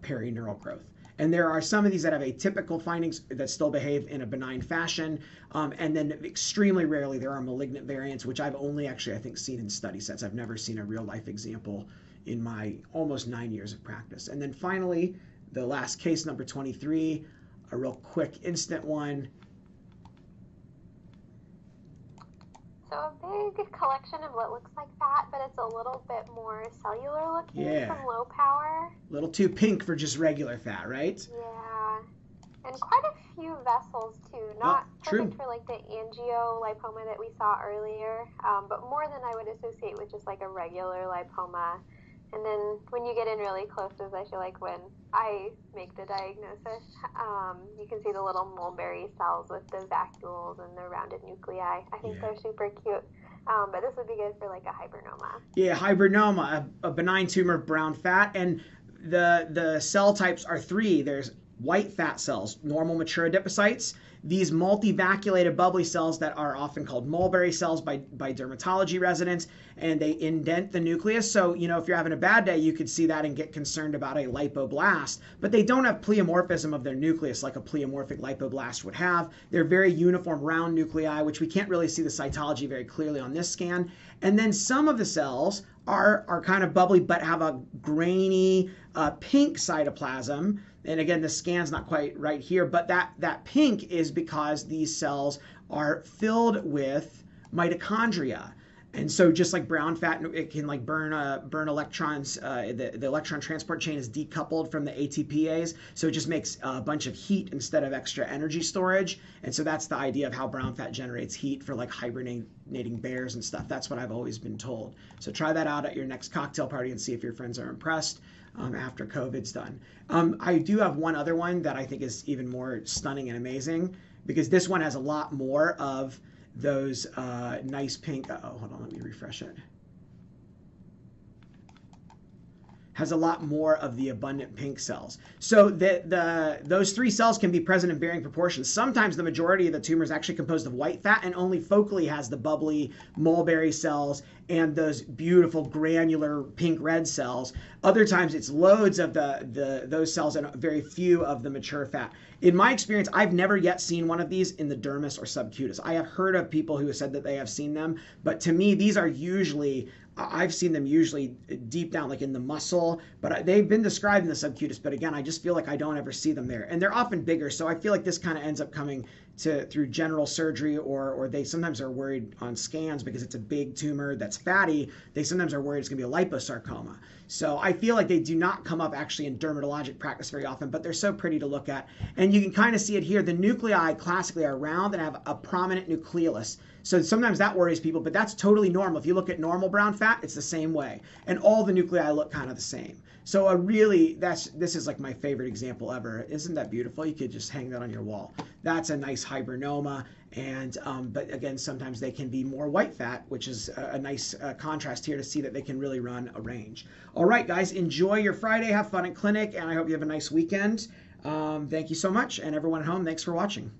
perineural growth. And there are some of these that have atypical findings that still behave in a benign fashion. And then extremely rarely there are malignant variants, which I've only actually, I think, seen in study sets. I've never seen a real life example in my almost 9 years of practice. And then finally, the last case, number 23, a real quick instant one. So a big collection of what looks like fat, but it's a little bit more cellular looking from low power. A little too pink for just regular fat, right? Yeah. And quite a few vessels too. Not perfect for like the Angio Lipoma that we saw earlier, but more than I would associate with just like a regular lipoma. And then when you get in really close, I feel like when I make the diagnosis, you can see the little mulberry cells with the vacuoles and the rounded nuclei. I think they're super cute. But this would be good for like a hibernoma. Yeah, hibernoma, a benign tumor of brown fat. And the cell types are three. There's white fat cells, normal mature adipocytes, these multivacuolated bubbly cells that are often called mulberry cells by dermatology residents, and they indent the nucleus. So, you know, if you're having a bad day, you could see that and get concerned about a lipoblast, but they don't have pleomorphism of their nucleus like a pleomorphic lipoblast would have. They're very uniform round nuclei, which we can't really see the cytology very clearly on this scan. And then some of the cells are kind of bubbly, but have a grainy pink cytoplasm. And again, the scan's not quite right here, but that pink is because these cells are filled with mitochondria. And so just like brown fat, it can like burn electrons. The electron transport chain is decoupled from the ATPase, so it just makes a bunch of heat instead of extra energy storage. And so that's the idea of how brown fat generates heat for like hibernating bears and stuff. That's what I've always been told. So try that out at your next cocktail party and see if your friends are impressed after COVID's done. I do have one other one that I think is even more stunning and amazing, because this one has a lot more of those nice pink, hold on, let me refresh it. Has a lot more of the abundant pink cells. So those 3 cells can be present in varying proportions. Sometimes the majority of the tumor is actually composed of white fat and only focally has the bubbly mulberry cells and those beautiful granular pink red cells. Other times it's loads of those cells and very few of the mature fat. In my experience, I've never yet seen one of these in the dermis or subcutis. I have heard of people who have said that they have seen them, but to me, these are usually, I've seen them usually deep down, like in the muscle, but they've been described in the subcutis, but again, I just feel like I don't ever see them there. And they're often bigger, so I feel like this kind of ends up coming through general surgery, or they sometimes are worried on scans because it's a big tumor that's fatty. They sometimes are worried it's going to be a liposarcoma. So I feel like they do not come up actually in dermatologic practice very often, but they're so pretty to look at. And you can kind of see it here. The nuclei classically are round and have a prominent nucleolus. So sometimes that worries people, but that's totally normal. If you look at normal brown fat, it's the same way. And all the nuclei look kind of the same. So this is like my favorite example ever. Isn't that beautiful? You could just hang that on your wall. That's a nice hibernoma. And but again, sometimes they can be more white fat, which is a nice contrast here to see that they can really run a range. All right, guys, enjoy your Friday. Have fun in clinic, and I hope you have a nice weekend. Thank you so much. And everyone at home, thanks for watching.